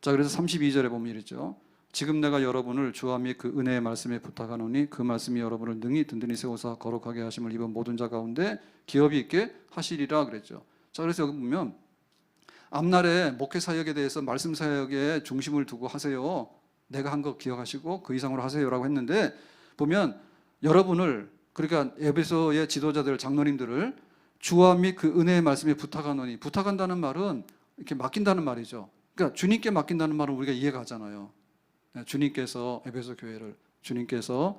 자, 그래서 32절에 보면 이랬죠. 지금 내가 여러분을 주와 및 그 은혜의 말씀에 부탁하노니 그 말씀이 여러분을 능히 든든히 세우사 거룩하게 하심을 입은 모든 자 가운데 기업이 있게 하시리라 그랬죠. 자, 그래서 여기 보면 앞날에 목회 사역에 대해서 말씀 사역에 중심을 두고 하세요. 내가 한 거 기억하시고 그 이상으로 하세요라고 했는데, 보면 여러분을, 그러니까 에베소의 지도자들, 장로님들을 주와 및 그 은혜의 말씀에 부탁하노니, 부탁한다는 말은 이렇게 맡긴다는 말이죠. 그러니까 주님께 맡긴다는 말은 우리가 이해가 가잖아요. 주님께서 에베소 교회를, 주님께서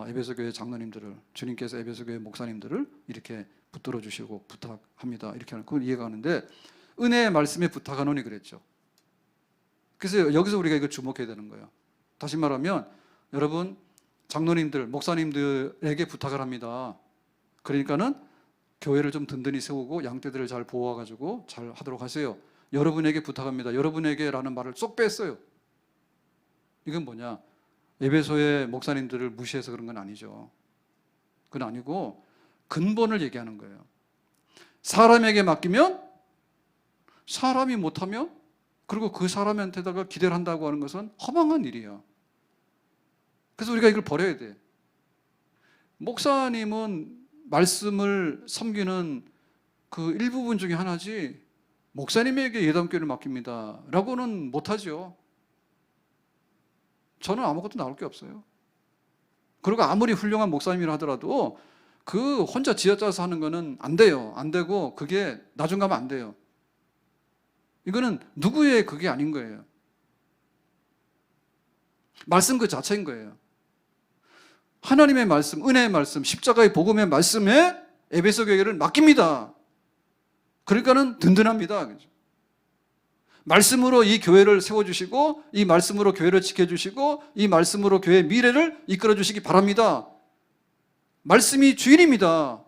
에베소 교회 장로님들을, 주님께서 에베소 교회 목사님들을 이렇게 붙들어 주시고 부탁합니다. 이렇게 하는 그건 이해가 가는데, 은혜의 말씀에 부탁하노니 그랬죠. 그래서 여기서 우리가 이걸 주목해야 되는 거예요. 다시 말하면 여러분 장로님들, 목사님들에게 부탁을 합니다. 그러니까는 교회를 좀 든든히 세우고 양떼들을 잘 보호해가지고 잘 하도록 하세요. 여러분에게 부탁합니다. 여러분에게라는 말을 쏙 뺐어요. 이건 뭐냐? 에베소의 목사님들을 무시해서 그런 건 아니죠. 그건 아니고 근본을 얘기하는 거예요. 사람에게 맡기면 사람이 못하면, 그리고 그 사람한테다가 기대를 한다고 하는 것은 허망한 일이에요. 그래서 우리가 이걸 버려야 돼. 목사님은 말씀을 섬기는 그 일부분 중에 하나지, 목사님에게 예담교회를 맡깁니다 라고는 못하죠. 저는 아무것도 나올 게 없어요. 그리고 아무리 훌륭한 목사님이라 하더라도 그 혼자 지어짜서 하는 거는 안 돼요. 안 되고 그게 나중 가면 안 돼요. 이거는 누구의 그게 아닌 거예요. 말씀 그 자체인 거예요. 하나님의 말씀, 은혜의 말씀, 십자가의 복음의 말씀에 에베소 교회를 맡깁니다. 그러니까는 든든합니다. 말씀으로 이 교회를 세워주시고, 이 말씀으로 교회를 지켜주시고, 이 말씀으로 교회의 미래를 이끌어주시기 바랍니다. 말씀이 주인입니다.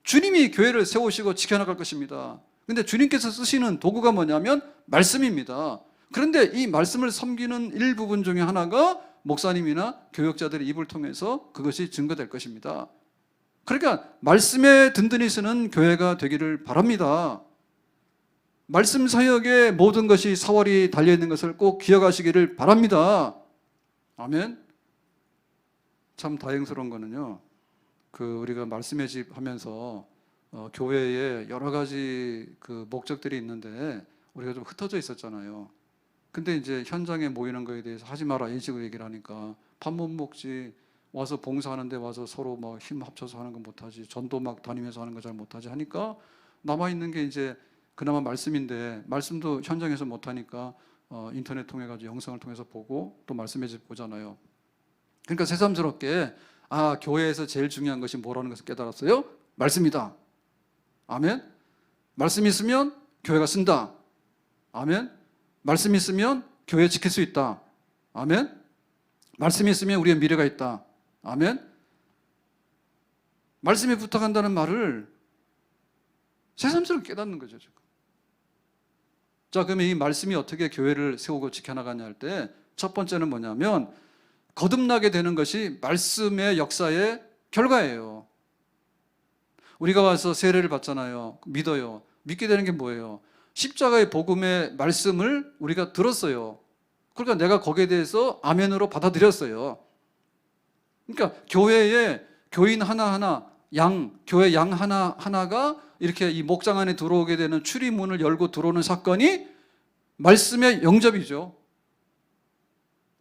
주님이 교회를 세우시고 지켜나갈 것입니다. 그런데 주님께서 쓰시는 도구가 뭐냐면 말씀입니다. 그런데 이 말씀을 섬기는 일부분 중에 하나가 목사님이나 교역자들의 입을 통해서 그것이 증거될 것입니다. 그러니까 말씀에 든든히 쓰는 교회가 되기를 바랍니다. 말씀 사역에 모든 것이 사활이 달려있는 것을 꼭 기억하시기를 바랍니다. 아멘. 참 다행스러운 거는요, 우리가 말씀의 집 하면서 교회에 여러 가지 그 목적들이 있는데 우리가 좀 흩어져 있었잖아요. 근데 이제 현장에 모이는 거에 대해서 하지 마라 이런 식으로 얘기를 하니까 밥 못 먹지, 와서 봉사하는데 와서 서로 막 힘 합쳐서 하는 건 못하지, 전도 막 다니면서 하는 거 잘 못하지 하니까 남아있는 게 이제 그나마 말씀인데, 말씀도 현장에서 못하니까 인터넷 통해 가지고 영상을 통해서 보고 또 말씀의 집 보잖아요. 그러니까 새삼스럽게 교회에서 제일 중요한 것이 뭐라는 것을 깨달았어요? 말씀이다. 아멘. 말씀이 있으면 교회가 쓴다. 아멘. 말씀이 있으면 교회 지킬 수 있다. 아멘. 말씀이 있으면 우리의 미래가 있다. 아멘. 말씀에 부탁한다는 말을 새삼스럽게 깨닫는 거죠, 지금. 자, 그러면 이 말씀이 어떻게 교회를 세우고 지켜나가냐 할 때 첫 번째는 뭐냐면, 거듭나게 되는 것이 말씀의 역사의 결과예요. 우리가 와서 세례를 받잖아요. 믿어요. 믿게 되는 게 뭐예요? 십자가의 복음의 말씀을 우리가 들었어요. 그러니까 내가 거기에 대해서 아멘으로 받아들였어요. 그러니까 교회에 교인 하나하나, 교회 양 하나하나가 이렇게 이 목장 안에 들어오게 되는 출입문을 열고 들어오는 사건이 말씀의 영접이죠.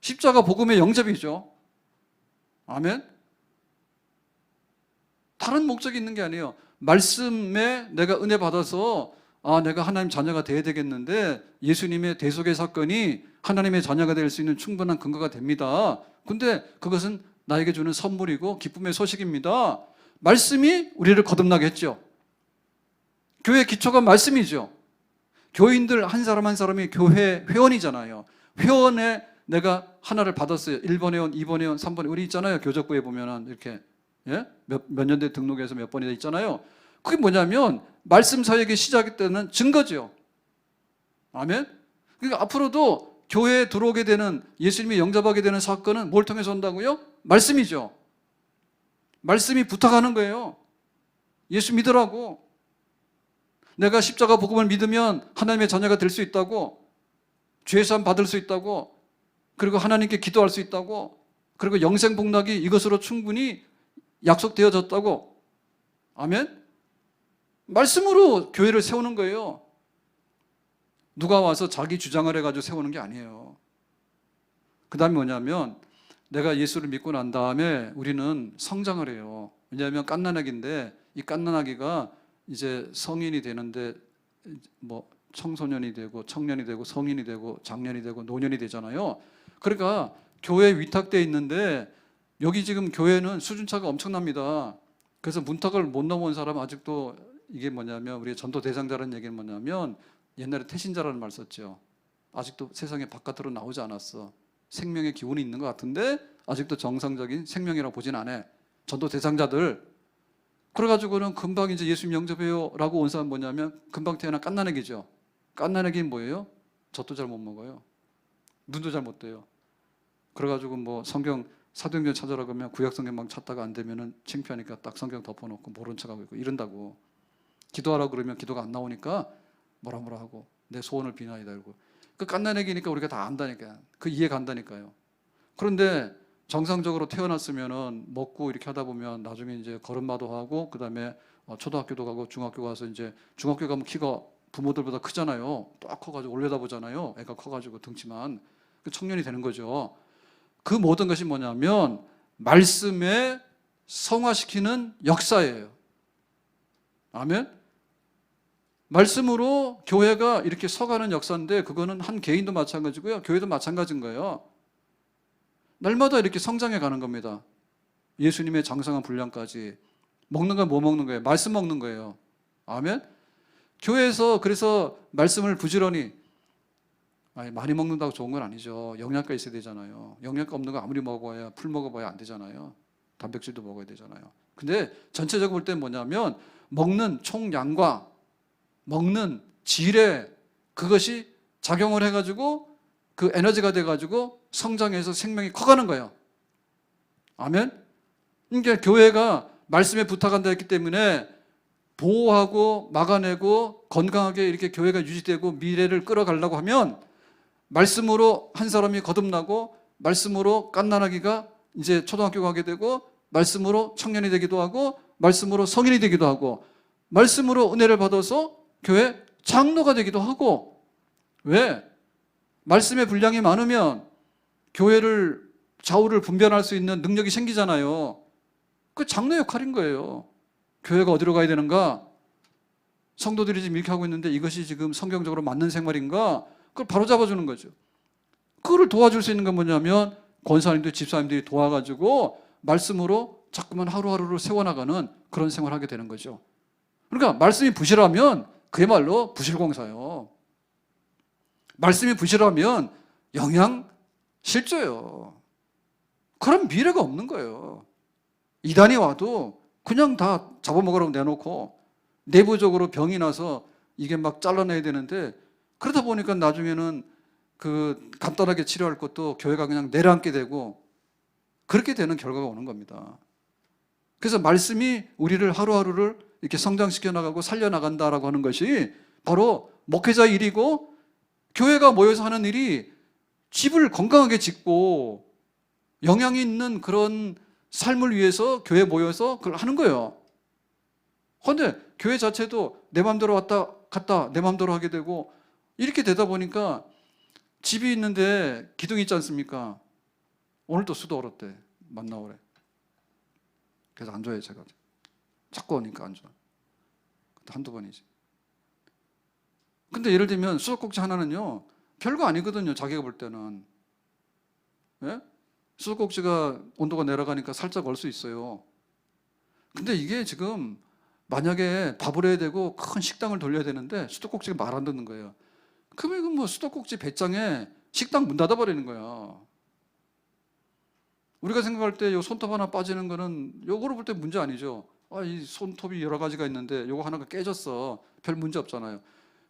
십자가 복음의 영접이죠. 아멘. 다른 목적이 있는 게 아니에요. 말씀에 내가 은혜 받아서 내가 하나님 자녀가 돼야 되겠는데, 예수님의 대속의 사건이 하나님의 자녀가 될 수 있는 충분한 근거가 됩니다. 근데 그것은 나에게 주는 선물이고 기쁨의 소식입니다. 말씀이 우리를 거듭나게 했죠. 교회 기초가 말씀이죠. 교인들 한 사람 한 사람이 교회 회원이잖아요. 회원에 내가 하나를 받았어요. 1번 회원, 2번 회원, 3번 회원. 우리 있잖아요. 교적부에 보면은 이렇게 몇 년대 등록해서 몇 번이나 있잖아요. 그게 뭐냐면 말씀 사역의 시작이 되는 증거죠. 아멘. 그러니까 앞으로도 교회에 들어오게 되는, 예수님이 영접하게 되는 사건은 뭘 통해서 온다고요? 말씀이죠. 말씀이 부탁하는 거예요. 예수 믿으라고. 내가 십자가 복음을 믿으면 하나님의 자녀가 될 수 있다고, 죄 사함 받을 수 있다고. 그리고 하나님께 기도할 수 있다고, 그리고 영생 복락이 이것으로 충분히 약속되어졌다고. 아멘? 말씀으로 교회를 세우는 거예요. 누가 와서 자기 주장을 해가지고 세우는 게 아니에요. 그 다음에 뭐냐면, 내가 예수를 믿고 난 다음에 우리는 성장을 해요. 왜냐하면 갓난아기인데, 이 갓난아기가 이제 성인이 되는데 뭐 청소년이 되고 청년이 되고 성인이 되고 장년이 되고 노년이 되잖아요. 그러니까 교회에 위탁되어 있는데, 여기 지금 교회는 수준차가 엄청납니다. 그래서 문턱을 못 넘어온 사람, 아직도 이게 뭐냐면, 우리 전도 대상자라는 얘기는 뭐냐면, 옛날에 태신자라는 말 썼죠. 아직도 세상에 바깥으로 나오지 않았어. 생명의 기운이 있는 것 같은데 아직도 정상적인 생명이라고 보진 않아. 전도 대상자들. 그래가지고는 금방 이제 예수님 영접해요 라고 온 사람 뭐냐면, 금방 태어난 갓난아기죠. 갓난아기는 뭐예요? 젖도 잘 못 먹어요. 눈도 잘 못 떠요. 그래가지고 뭐 성경 사도행전 찾으라 그러면 구약 성경 막 찾다가 안 되면은 창피하니까 딱 성경 덮어놓고 모른 척하고 있고 이런다고. 기도하라고 그러면 기도가 안 나오니까 뭐라 하고 내 소원을 비나이다 이러고. 그 갓난아기니까 우리가 다 안다니까. 그 이해 간다니까요. 그런데 정상적으로 태어났으면은 먹고 이렇게 하다 보면 나중에 이제 걸음마도 하고, 그 다음에 초등학교도 가고 중학교 가서, 이제 중학교 가면 키가 부모들보다 크잖아요. 딱 커가지고 올려다보잖아요. 애가 커가지고 등치만. 그 청년이 되는 거죠. 그 모든 것이 뭐냐면 말씀에 성화시키는 역사예요. 아멘? 말씀으로 교회가 이렇게 서가는 역사인데, 그거는 한 개인도 마찬가지고요, 교회도 마찬가지인 거예요. 날마다 이렇게 성장해 가는 겁니다. 예수님의 장성한 분량까지. 먹는 건 뭐 먹는 거예요? 말씀 먹는 거예요. 아멘? 교회에서 그래서 말씀을 부지런히, 많이 먹는다고 좋은 건 아니죠. 영양가 있어야 되잖아요. 영양가 없는 거 아무리 먹어봐야, 풀 먹어봐야 안 되잖아요. 단백질도 먹어야 되잖아요. 근데 전체적으로 볼 땐 뭐냐면, 먹는 총량과 먹는 질에 그것이 작용을 해가지고 그 에너지가 돼가지고 성장해서 생명이 커가는 거예요. 아멘? 그러니까 교회가 말씀에 부탁한다 했기 때문에 보호하고 막아내고 건강하게 이렇게 교회가 유지되고 미래를 끌어가려고 하면, 말씀으로 한 사람이 거듭나고, 말씀으로 갓난아기가 이제 초등학교 가게 되고, 말씀으로 청년이 되기도 하고, 말씀으로 성인이 되기도 하고, 말씀으로 은혜를 받아서 교회 장로가 되기도 하고. 왜? 말씀의 분량이 많으면 교회를 좌우를 분별할 수 있는 능력이 생기잖아요. 그 장로 역할인 거예요. 교회가 어디로 가야 되는가? 성도들이 지금 이렇게 하고 있는데 이것이 지금 성경적으로 맞는 생활인가? 그걸 바로 잡아주는 거죠. 그거를 도와줄 수 있는 건 뭐냐면, 권사님들, 집사님들이 도와가지고 말씀으로 자꾸만 하루하루를 세워나가는 그런 생활을 하게 되는 거죠. 그러니까 말씀이 부실하면 그야말로 부실공사요. 말씀이 부실하면 영양실조예요. 그런 미래가 없는 거예요. 이단이 와도 그냥 다 잡아먹으라고 내놓고, 내부적으로 병이 나서 이게 막 잘라내야 되는데, 그러다 보니까 나중에는 그 간단하게 치료할 것도 교회가 그냥 내려앉게 되고, 그렇게 되는 결과가 오는 겁니다. 그래서 말씀이 우리를 하루하루를 이렇게 성장시켜 나가고 살려나간다라고 하는 것이 바로 목회자의 일이고, 교회가 모여서 하는 일이 집을 건강하게 짓고 영향이 있는 그런 삶을 위해서 교회에 모여서 그걸 하는 거예요. 그런데 교회 자체도 내 마음대로 왔다 갔다 내 마음대로 하게 되고, 이렇게 되다 보니까 집이 있는데 기둥이 있지 않습니까? 오늘도 수도 얼었대. 만나오래. 그래서 안 좋아해요, 제가. 자꾸 오니까 안 좋아. 한두 번이지. 근데 예를 들면 수도꼭지 하나는요, 별거 아니거든요, 자기가 볼 때는. 예? 수도꼭지가 온도가 내려가니까 살짝 얼 수 있어요. 근데 이게 지금 만약에 밥을 해야 되고 큰 식당을 돌려야 되는데 수도꼭지가 말 안 듣는 거예요. 그러면 이건 뭐 수도꼭지 배짱에 식당 문 닫아버리는 거야. 우리가 생각할 때 요 손톱 하나 빠지는 거는 요거로 볼 때 문제 아니죠. 이 손톱이 여러 가지가 있는데 요거 하나가 깨졌어. 별 문제 없잖아요.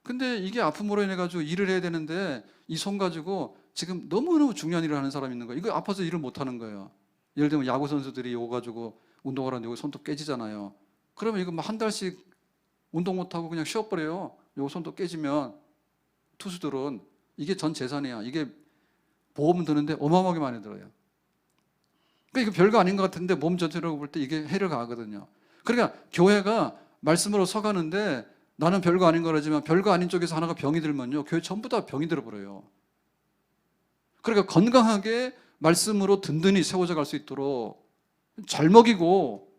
근데 이게 아픔으로 인해 가지고 일을 해야 되는데 이 손 가지고 지금 너무너무 중요한 일을 하는 사람이 있는 거예요. 이거 아파서 일을 못 하는 거예요. 예를 들면 야구 선수들이 요거 가지고 운동을 하는데 요거 손톱 깨지잖아요. 그러면 이거 뭐 한 달씩 운동 못 하고 그냥 쉬어버려요. 요거 손톱 깨지면. 투수들은 이게 전 재산이야. 이게 보험 드는데 어마어마하게 많이 들어요. 그러니까 이거 별거 아닌 것 같은데 몸 전체로 볼 때 이게 해를 가하거든요. 그러니까 교회가 말씀으로 서가는데 나는 별거 아닌 거라지만 별거 아닌 쪽에서 하나가 병이 들면요, 교회 전부 다 병이 들어버려요. 그러니까 건강하게 말씀으로 든든히 세워져 갈 수 있도록 잘 먹이고,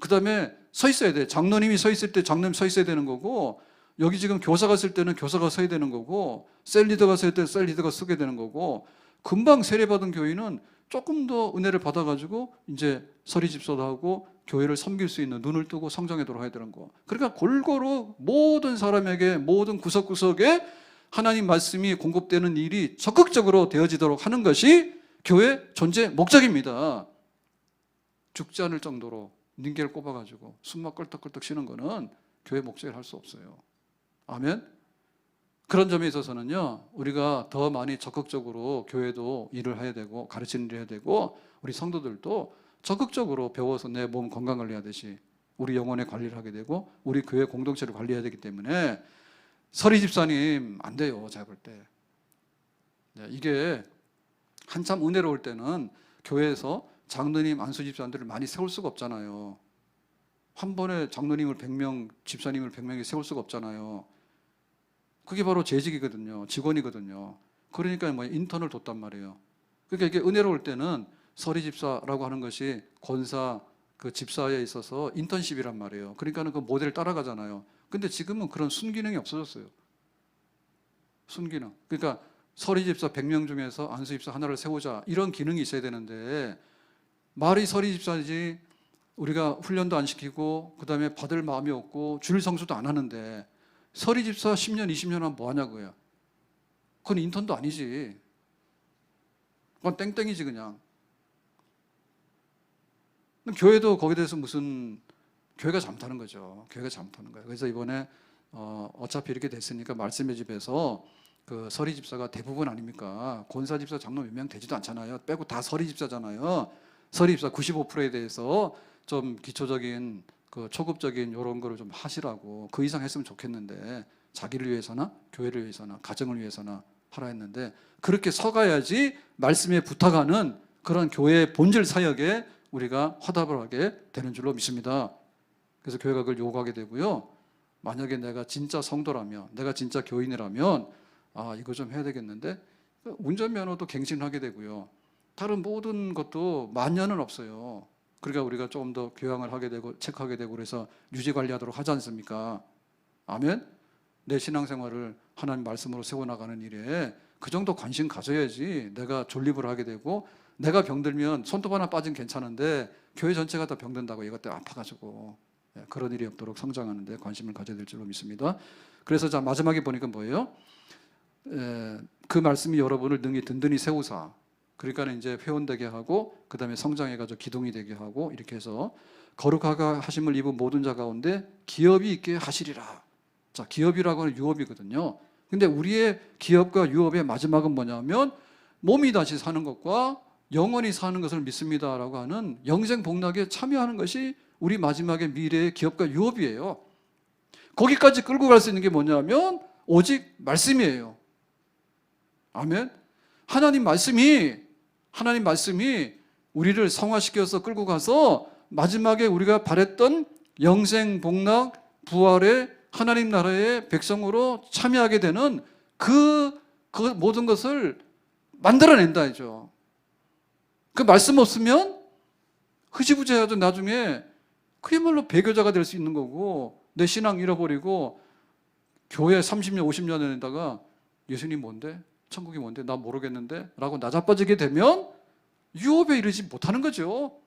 그 다음에 서 있어야 돼. 장로님이 서 있을 때 장로님 서 있어야 되는 거고, 여기 지금 교사가 쓸 때는 교사가 서야 되는 거고, 셀 리더가 설 때 셀 리더가 서게 되는 거고, 금방 세례받은 교인은 조금 더 은혜를 받아가지고 이제 서리 집사도 하고 교회를 섬길 수 있는 눈을 뜨고 성장에 돌아가야 되는 거. 그러니까 골고루 모든 사람에게, 모든 구석구석에 하나님 말씀이 공급되는 일이 적극적으로 되어지도록 하는 것이 교회 존재 목적입니다. 죽지 않을 정도로 닌겔 꼽아가지고 숨막 껄떡껄떡 쉬는 거는 교회 목적을 할 수 없어요. 아멘. 그런 점에 있어서는요, 우리가 더 많이 적극적으로 교회도 일을 해야 되고 가르치는 일을 해야 되고, 우리 성도들도 적극적으로 배워서 내 몸 건강 관리하듯이 우리 영혼의 관리를 하게 되고 우리 교회 공동체를 관리해야 되기 때문에 서리 집사님 안 돼요. 제가 볼 때 이게 한참 은혜로울 때는 교회에서 장로님, 안수 집사님들을 많이 세울 수가 없잖아요. 한 번에 장로님을 100명, 집사님을 100명에 세울 수가 없잖아요. 그게 바로 재직이거든요. 직원이거든요. 그러니까 뭐 인턴을 뒀단 말이에요. 그러니까 이게 은혜로울 때는 서리 집사라고 하는 것이 권사 그 집사에 있어서 인턴십이란 말이에요. 그러니까는 그 모델을 따라가잖아요. 근데 지금은 그런 순기능이 없어졌어요. 순기능. 그러니까 서리 집사 100명 중에서 안수 집사 하나를 세우자, 이런 기능이 있어야 되는데, 말이 서리 집사지 우리가 훈련도 안 시키고 그 다음에 받을 마음이 없고 줄 성수도 안 하는데 서리 집사 10년 20년 하면 뭐 하냐고요. 그건 인턴도 아니지. 그건 땡땡이지 그냥. 교회도 거기에 대해서 무슨, 교회가 잘못하는 거죠. 교회가 잘못하는 거예요. 그래서 이번에 어차피 이렇게 됐으니까 말씀의 집에서 그 서리 집사가 대부분 아닙니까? 권사 집사 장로 몇 명 되지도 않잖아요. 빼고 다 서리 집사잖아요. 서리 집사 95%에 대해서 좀 기초적인 그 초급적인 이런 거를 좀 하시라고, 그 이상 했으면 좋겠는데, 자기를 위해서나 교회를 위해서나 가정을 위해서나 하라 했는데, 그렇게 서가야지 말씀에 부탁하는 그런 교회의 본질 사역에 우리가 화답을 하게 되는 줄로 믿습니다. 그래서 교회가 그걸 요구하게 되고요. 만약에 내가 진짜 성도라면, 내가 진짜 교인이라면 이거 좀 해야 되겠는데, 운전면허도 갱신하게 되고요. 다른 모든 것도 만년은 없어요. 그러니까 우리가 조금 더 교양을 하게 되고 체크하게 되고 그래서 유지 관리하도록 하지 않습니까? 아멘. 내 신앙생활을 하나님 말씀으로 세워나가는 일에 그 정도 관심 가져야지 내가 존립을 하게 되고, 내가 병들면 손톱 하나 빠지면 괜찮은데 교회 전체가 다 병든다고 이것 때문에 아파가지고 그런 일이 없도록 성장하는 데 관심을 가져야 될 줄로 믿습니다. 그래서 자 마지막에 보니까 뭐예요? 그 말씀이 여러분을 능히 든든히 세우사, 그러니까 이제 회원되게 하고 그 다음에 성장해가지고 기둥이 되게 하고, 이렇게 해서 거룩하게 하심을 입은 모든 자 가운데 기업이 있게 하시리라. 자, 기업이라고 하는 유업이거든요. 근데 우리의 기업과 유업의 마지막은 뭐냐면 몸이 다시 사는 것과 영원히 사는 것을 믿습니다라고 하는 영생 복락에 참여하는 것이 우리 마지막의 미래의 기업과 유업이에요. 거기까지 끌고 갈 수 있는 게 뭐냐면 오직 말씀이에요. 아멘. 하나님 말씀이 우리를 성화시켜서 끌고 가서 마지막에 우리가 바랬던 영생 복락 부활의 하나님 나라의 백성으로 참여하게 되는 그 모든 것을 만들어낸다 이죠. 그 말씀 없으면 흐지부지해도 나중에 그야말로 배교자가 될 수 있는 거고, 내 신앙 잃어버리고 교회 30년 50년에다가 예수님 뭔데? 천국이 뭔데? 나 모르겠는데? 라고 나자빠지게 되면 유업에 이르지 못하는 거죠.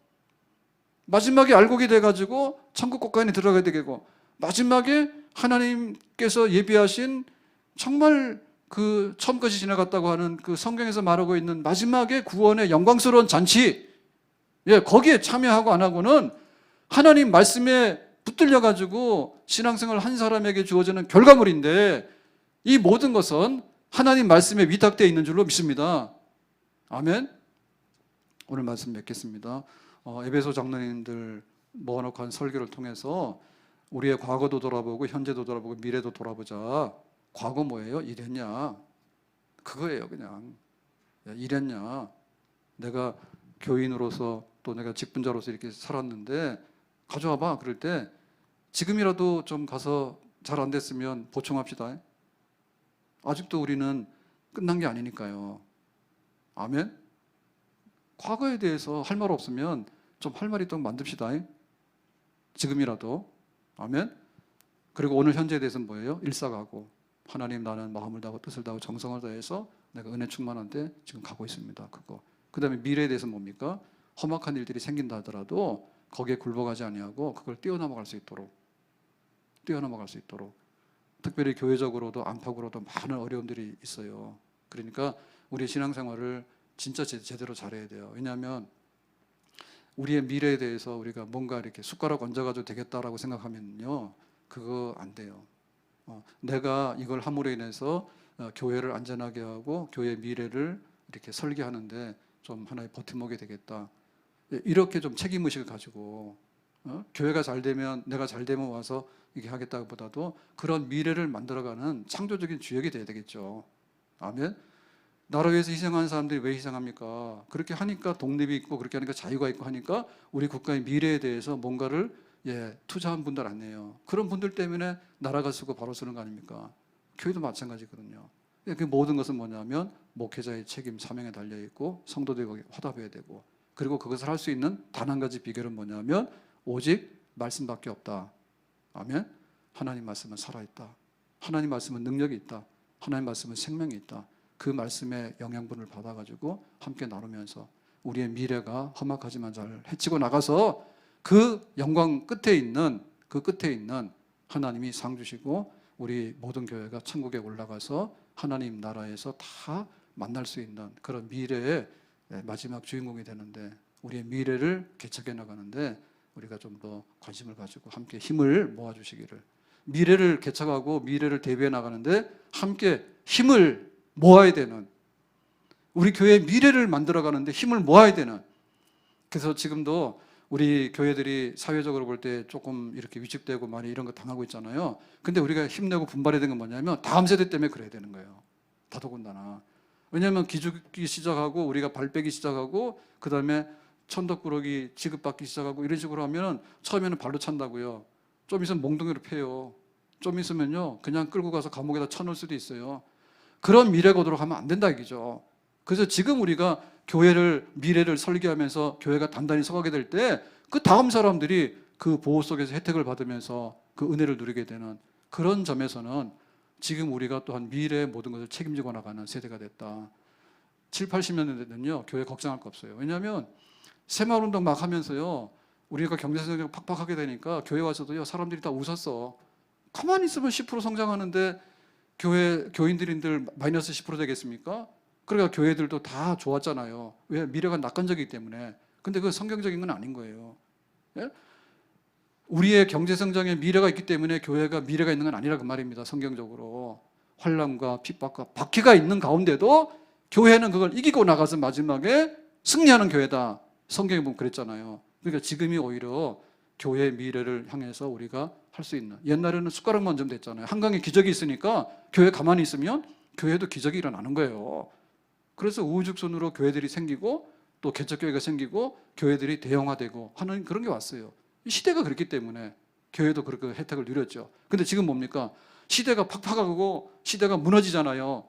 마지막에 알곡이 돼가지고 천국 곳간에 들어가야 되고, 마지막에 하나님께서 예비하신 정말 그 처음까지 지나갔다고 하는 그 성경에서 말하고 있는 마지막에 구원의 영광스러운 잔치, 거기에 참여하고 안 하고는 하나님 말씀에 붙들려가지고 신앙생활 한 사람에게 주어지는 결과물인데, 이 모든 것은 하나님 말씀에 위탁되어 있는 줄로 믿습니다. 아멘. 오늘 말씀 맺겠습니다. 에베소 장로님들 모아놓고 한 설교를 통해서 우리의 과거도 돌아보고 현재도 돌아보고 미래도 돌아보자. 과거 뭐예요? 이랬냐? 그거예요 그냥. 야, 이랬냐? 내가 교인으로서 또 내가 직분자로서 이렇게 살았는데 가져와봐. 그럴 때 지금이라도 좀 가서 잘 안 됐으면 보충합시다. 아직도 우리는 끝난 게 아니니까요. 아멘? 과거에 대해서 할 말 없으면 좀 할 말 있도록 만듭시다. 지금이라도. 아멘? 그리고 오늘 현재에 대해서는 뭐예요? 일사가고 하나님 나는 마음을 다하고 뜻을 다하고 정성을 다해서 내가 은혜 충만한데 지금 가고 있습니다. 그거. 그 다음에 미래에 대해서는 뭡니까? 험악한 일들이 생긴다 하더라도 거기에 굴복하지 아니하고 그걸 뛰어넘어갈 수 있도록 특별히 교회적으로도 안팎으로도 많은 어려움들이 있어요. 그러니까 우리의 신앙생활을 진짜 제대로 잘해야 돼요. 왜냐하면 우리의 미래에 대해서 우리가 뭔가 이렇게 숟가락 얹어가지고 되겠다라고 생각하면요, 그거 안 돼요. 내가 이걸 함으로 인해서 교회를 안전하게 하고 교회의 미래를 이렇게 설계하는데 좀 하나의 버팀목이 되겠다. 이렇게 좀 책임의식을 가지고 교회가 잘 되면 내가 잘 되면 와서 이게 하겠다보다도 그런 미래를 만들어가는 창조적인 주역이 돼야 되겠죠. 아멘. 나라 위해서 희생하는 사람들이 왜 희생합니까? 그렇게 하니까 독립이 있고 그렇게 하니까 자유가 있고 하니까 우리 국가의 미래에 대해서 뭔가를 투자한 분들 아니에요. 그런 분들 때문에 나라가 쓰고 바로 쓰는 거 아닙니까? 교회도 마찬가지거든요. 그 모든 것은 뭐냐면 목회자의 책임, 사명에 달려 있고 성도들이 거기에 화답해야 되고, 그리고 그것을 할 수 있는 단 한 가지 비결은 뭐냐면 오직 말씀밖에 없다. 아멘. 하나님 말씀은 살아있다. 하나님 말씀은 능력이 있다. 하나님 말씀은 생명이 있다. 그 말씀의 영양분을 받아가지고 함께 나누면서 우리의 미래가 험악하지만 잘 헤치고 나가서 그 영광 끝에 있는 하나님이 상 주시고 우리 모든 교회가 천국에 올라가서 하나님 나라에서 다 만날 수 있는 그런 미래의 마지막 주인공이 되는데, 우리의 미래를 개척해 나가는데 우리가 좀 더 관심을 가지고 함께 힘을 모아주시기를, 미래를 개척하고 미래를 대비해 나가는데 함께 힘을 모아야 되는, 우리 교회의 미래를 만들어가는데 힘을 모아야 되는. 그래서 지금도 우리 교회들이 사회적으로 볼 때 조금 이렇게 위축되고 많이 이런 거 당하고 있잖아요. 근데 우리가 힘내고 분발해야 되는 건 뭐냐면 다음 세대 때문에 그래야 되는 거예요. 더더군다나. 왜냐하면 기죽기 시작하고 우리가 발 빼기 시작하고 그 다음에 천덕꾸러기 지급받기 시작하고 이런 식으로 하면 처음에는 발로 찬다고요. 좀 있으면 몽둥이로 패요. 좀 있으면요 그냥 끌고 가서 감옥에다 쳐넣을 수도 있어요. 그런 미래가 오도록 하면 안 된다 이거죠. 그래서 지금 우리가 교회를 미래를 설계하면서 교회가 단단히 서가게 될 때 그 다음 사람들이 그 보호 속에서 혜택을 받으면서 그 은혜를 누리게 되는 그런 점에서는 지금 우리가 또한 미래의 모든 것을 책임지고 나가는 세대가 됐다. 7, 80년대는요 교회 걱정할 거 없어요. 왜냐하면 새마을운동 막 하면서요 우리가 경제성장 팍팍하게 되니까 교회 와서도요 사람들이 다 웃었어. 가만히 있으면 10% 성장하는데 교인들인들 마이너스 10% 되겠습니까? 그러니까 교회들도 다 좋았잖아요. 왜? 미래가 낙관적이기 때문에. 근데 그건 성경적인 건 아닌 거예요. 예? 우리의 경제성장에 미래가 있기 때문에 교회가 미래가 있는 건 아니라 그 말입니다. 성경적으로. 환난과 핍박과 박해가 있는 가운데도 교회는 그걸 이기고 나가서 마지막에 승리하는 교회다. 성경에 보면 그랬잖아요. 그러니까 지금이 오히려 교회의 미래를 향해서 우리가 할 수 있는, 옛날에는 숟가락만 좀 됐잖아요. 한강에 기적이 있으니까 교회 가만히 있으면 교회도 기적이 일어나는 거예요. 그래서 우후죽순으로 교회들이 생기고 또 개척교회가 생기고 교회들이 대형화되고 하는 그런 게 왔어요. 이 시대가 그렇기 때문에 교회도 그렇게 혜택을 누렸죠. 근데 지금 뭡니까? 시대가 팍팍하고 시대가 무너지잖아요.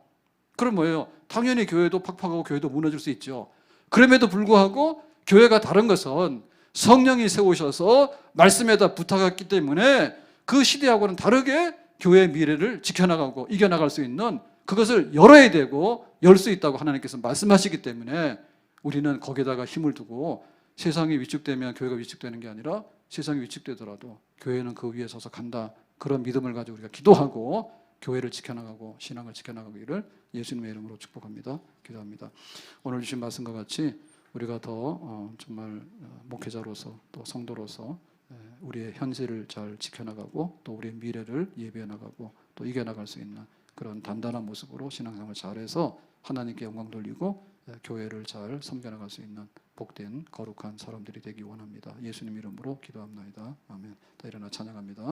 그럼 뭐예요? 당연히 교회도 팍팍하고 교회도 무너질 수 있죠. 그럼에도 불구하고 교회가 다른 것은 성령이 세우셔서 말씀에다 부탁했기 때문에 그 시대하고는 다르게 교회의 미래를 지켜나가고 이겨나갈 수 있는 그것을 열어야 되고 열 수 있다고 하나님께서 말씀하시기 때문에 우리는 거기에다가 힘을 두고 세상이 위축되면 교회가 위축되는 게 아니라 세상이 위축되더라도 교회는 그 위에 서서 간다. 그런 믿음을 가지고 우리가 기도하고 교회를 지켜나가고 신앙을 지켜나가기를 예수님의 이름으로 축복합니다. 기도합니다. 오늘 주신 말씀과 같이 우리가 더 정말 목회자로서 또 성도로서 우리의 현실을 잘 지켜나가고 또 우리의 미래를 예비해 나가고 또 이겨나갈 수 있는 그런 단단한 모습으로 신앙생활 잘해서 하나님께 영광 돌리고 교회를 잘 섬겨나갈 수 있는 복된 거룩한 사람들이 되기 원합니다. 예수님 이름으로 기도합니다. 아멘. 다 일어나 찬양합니다.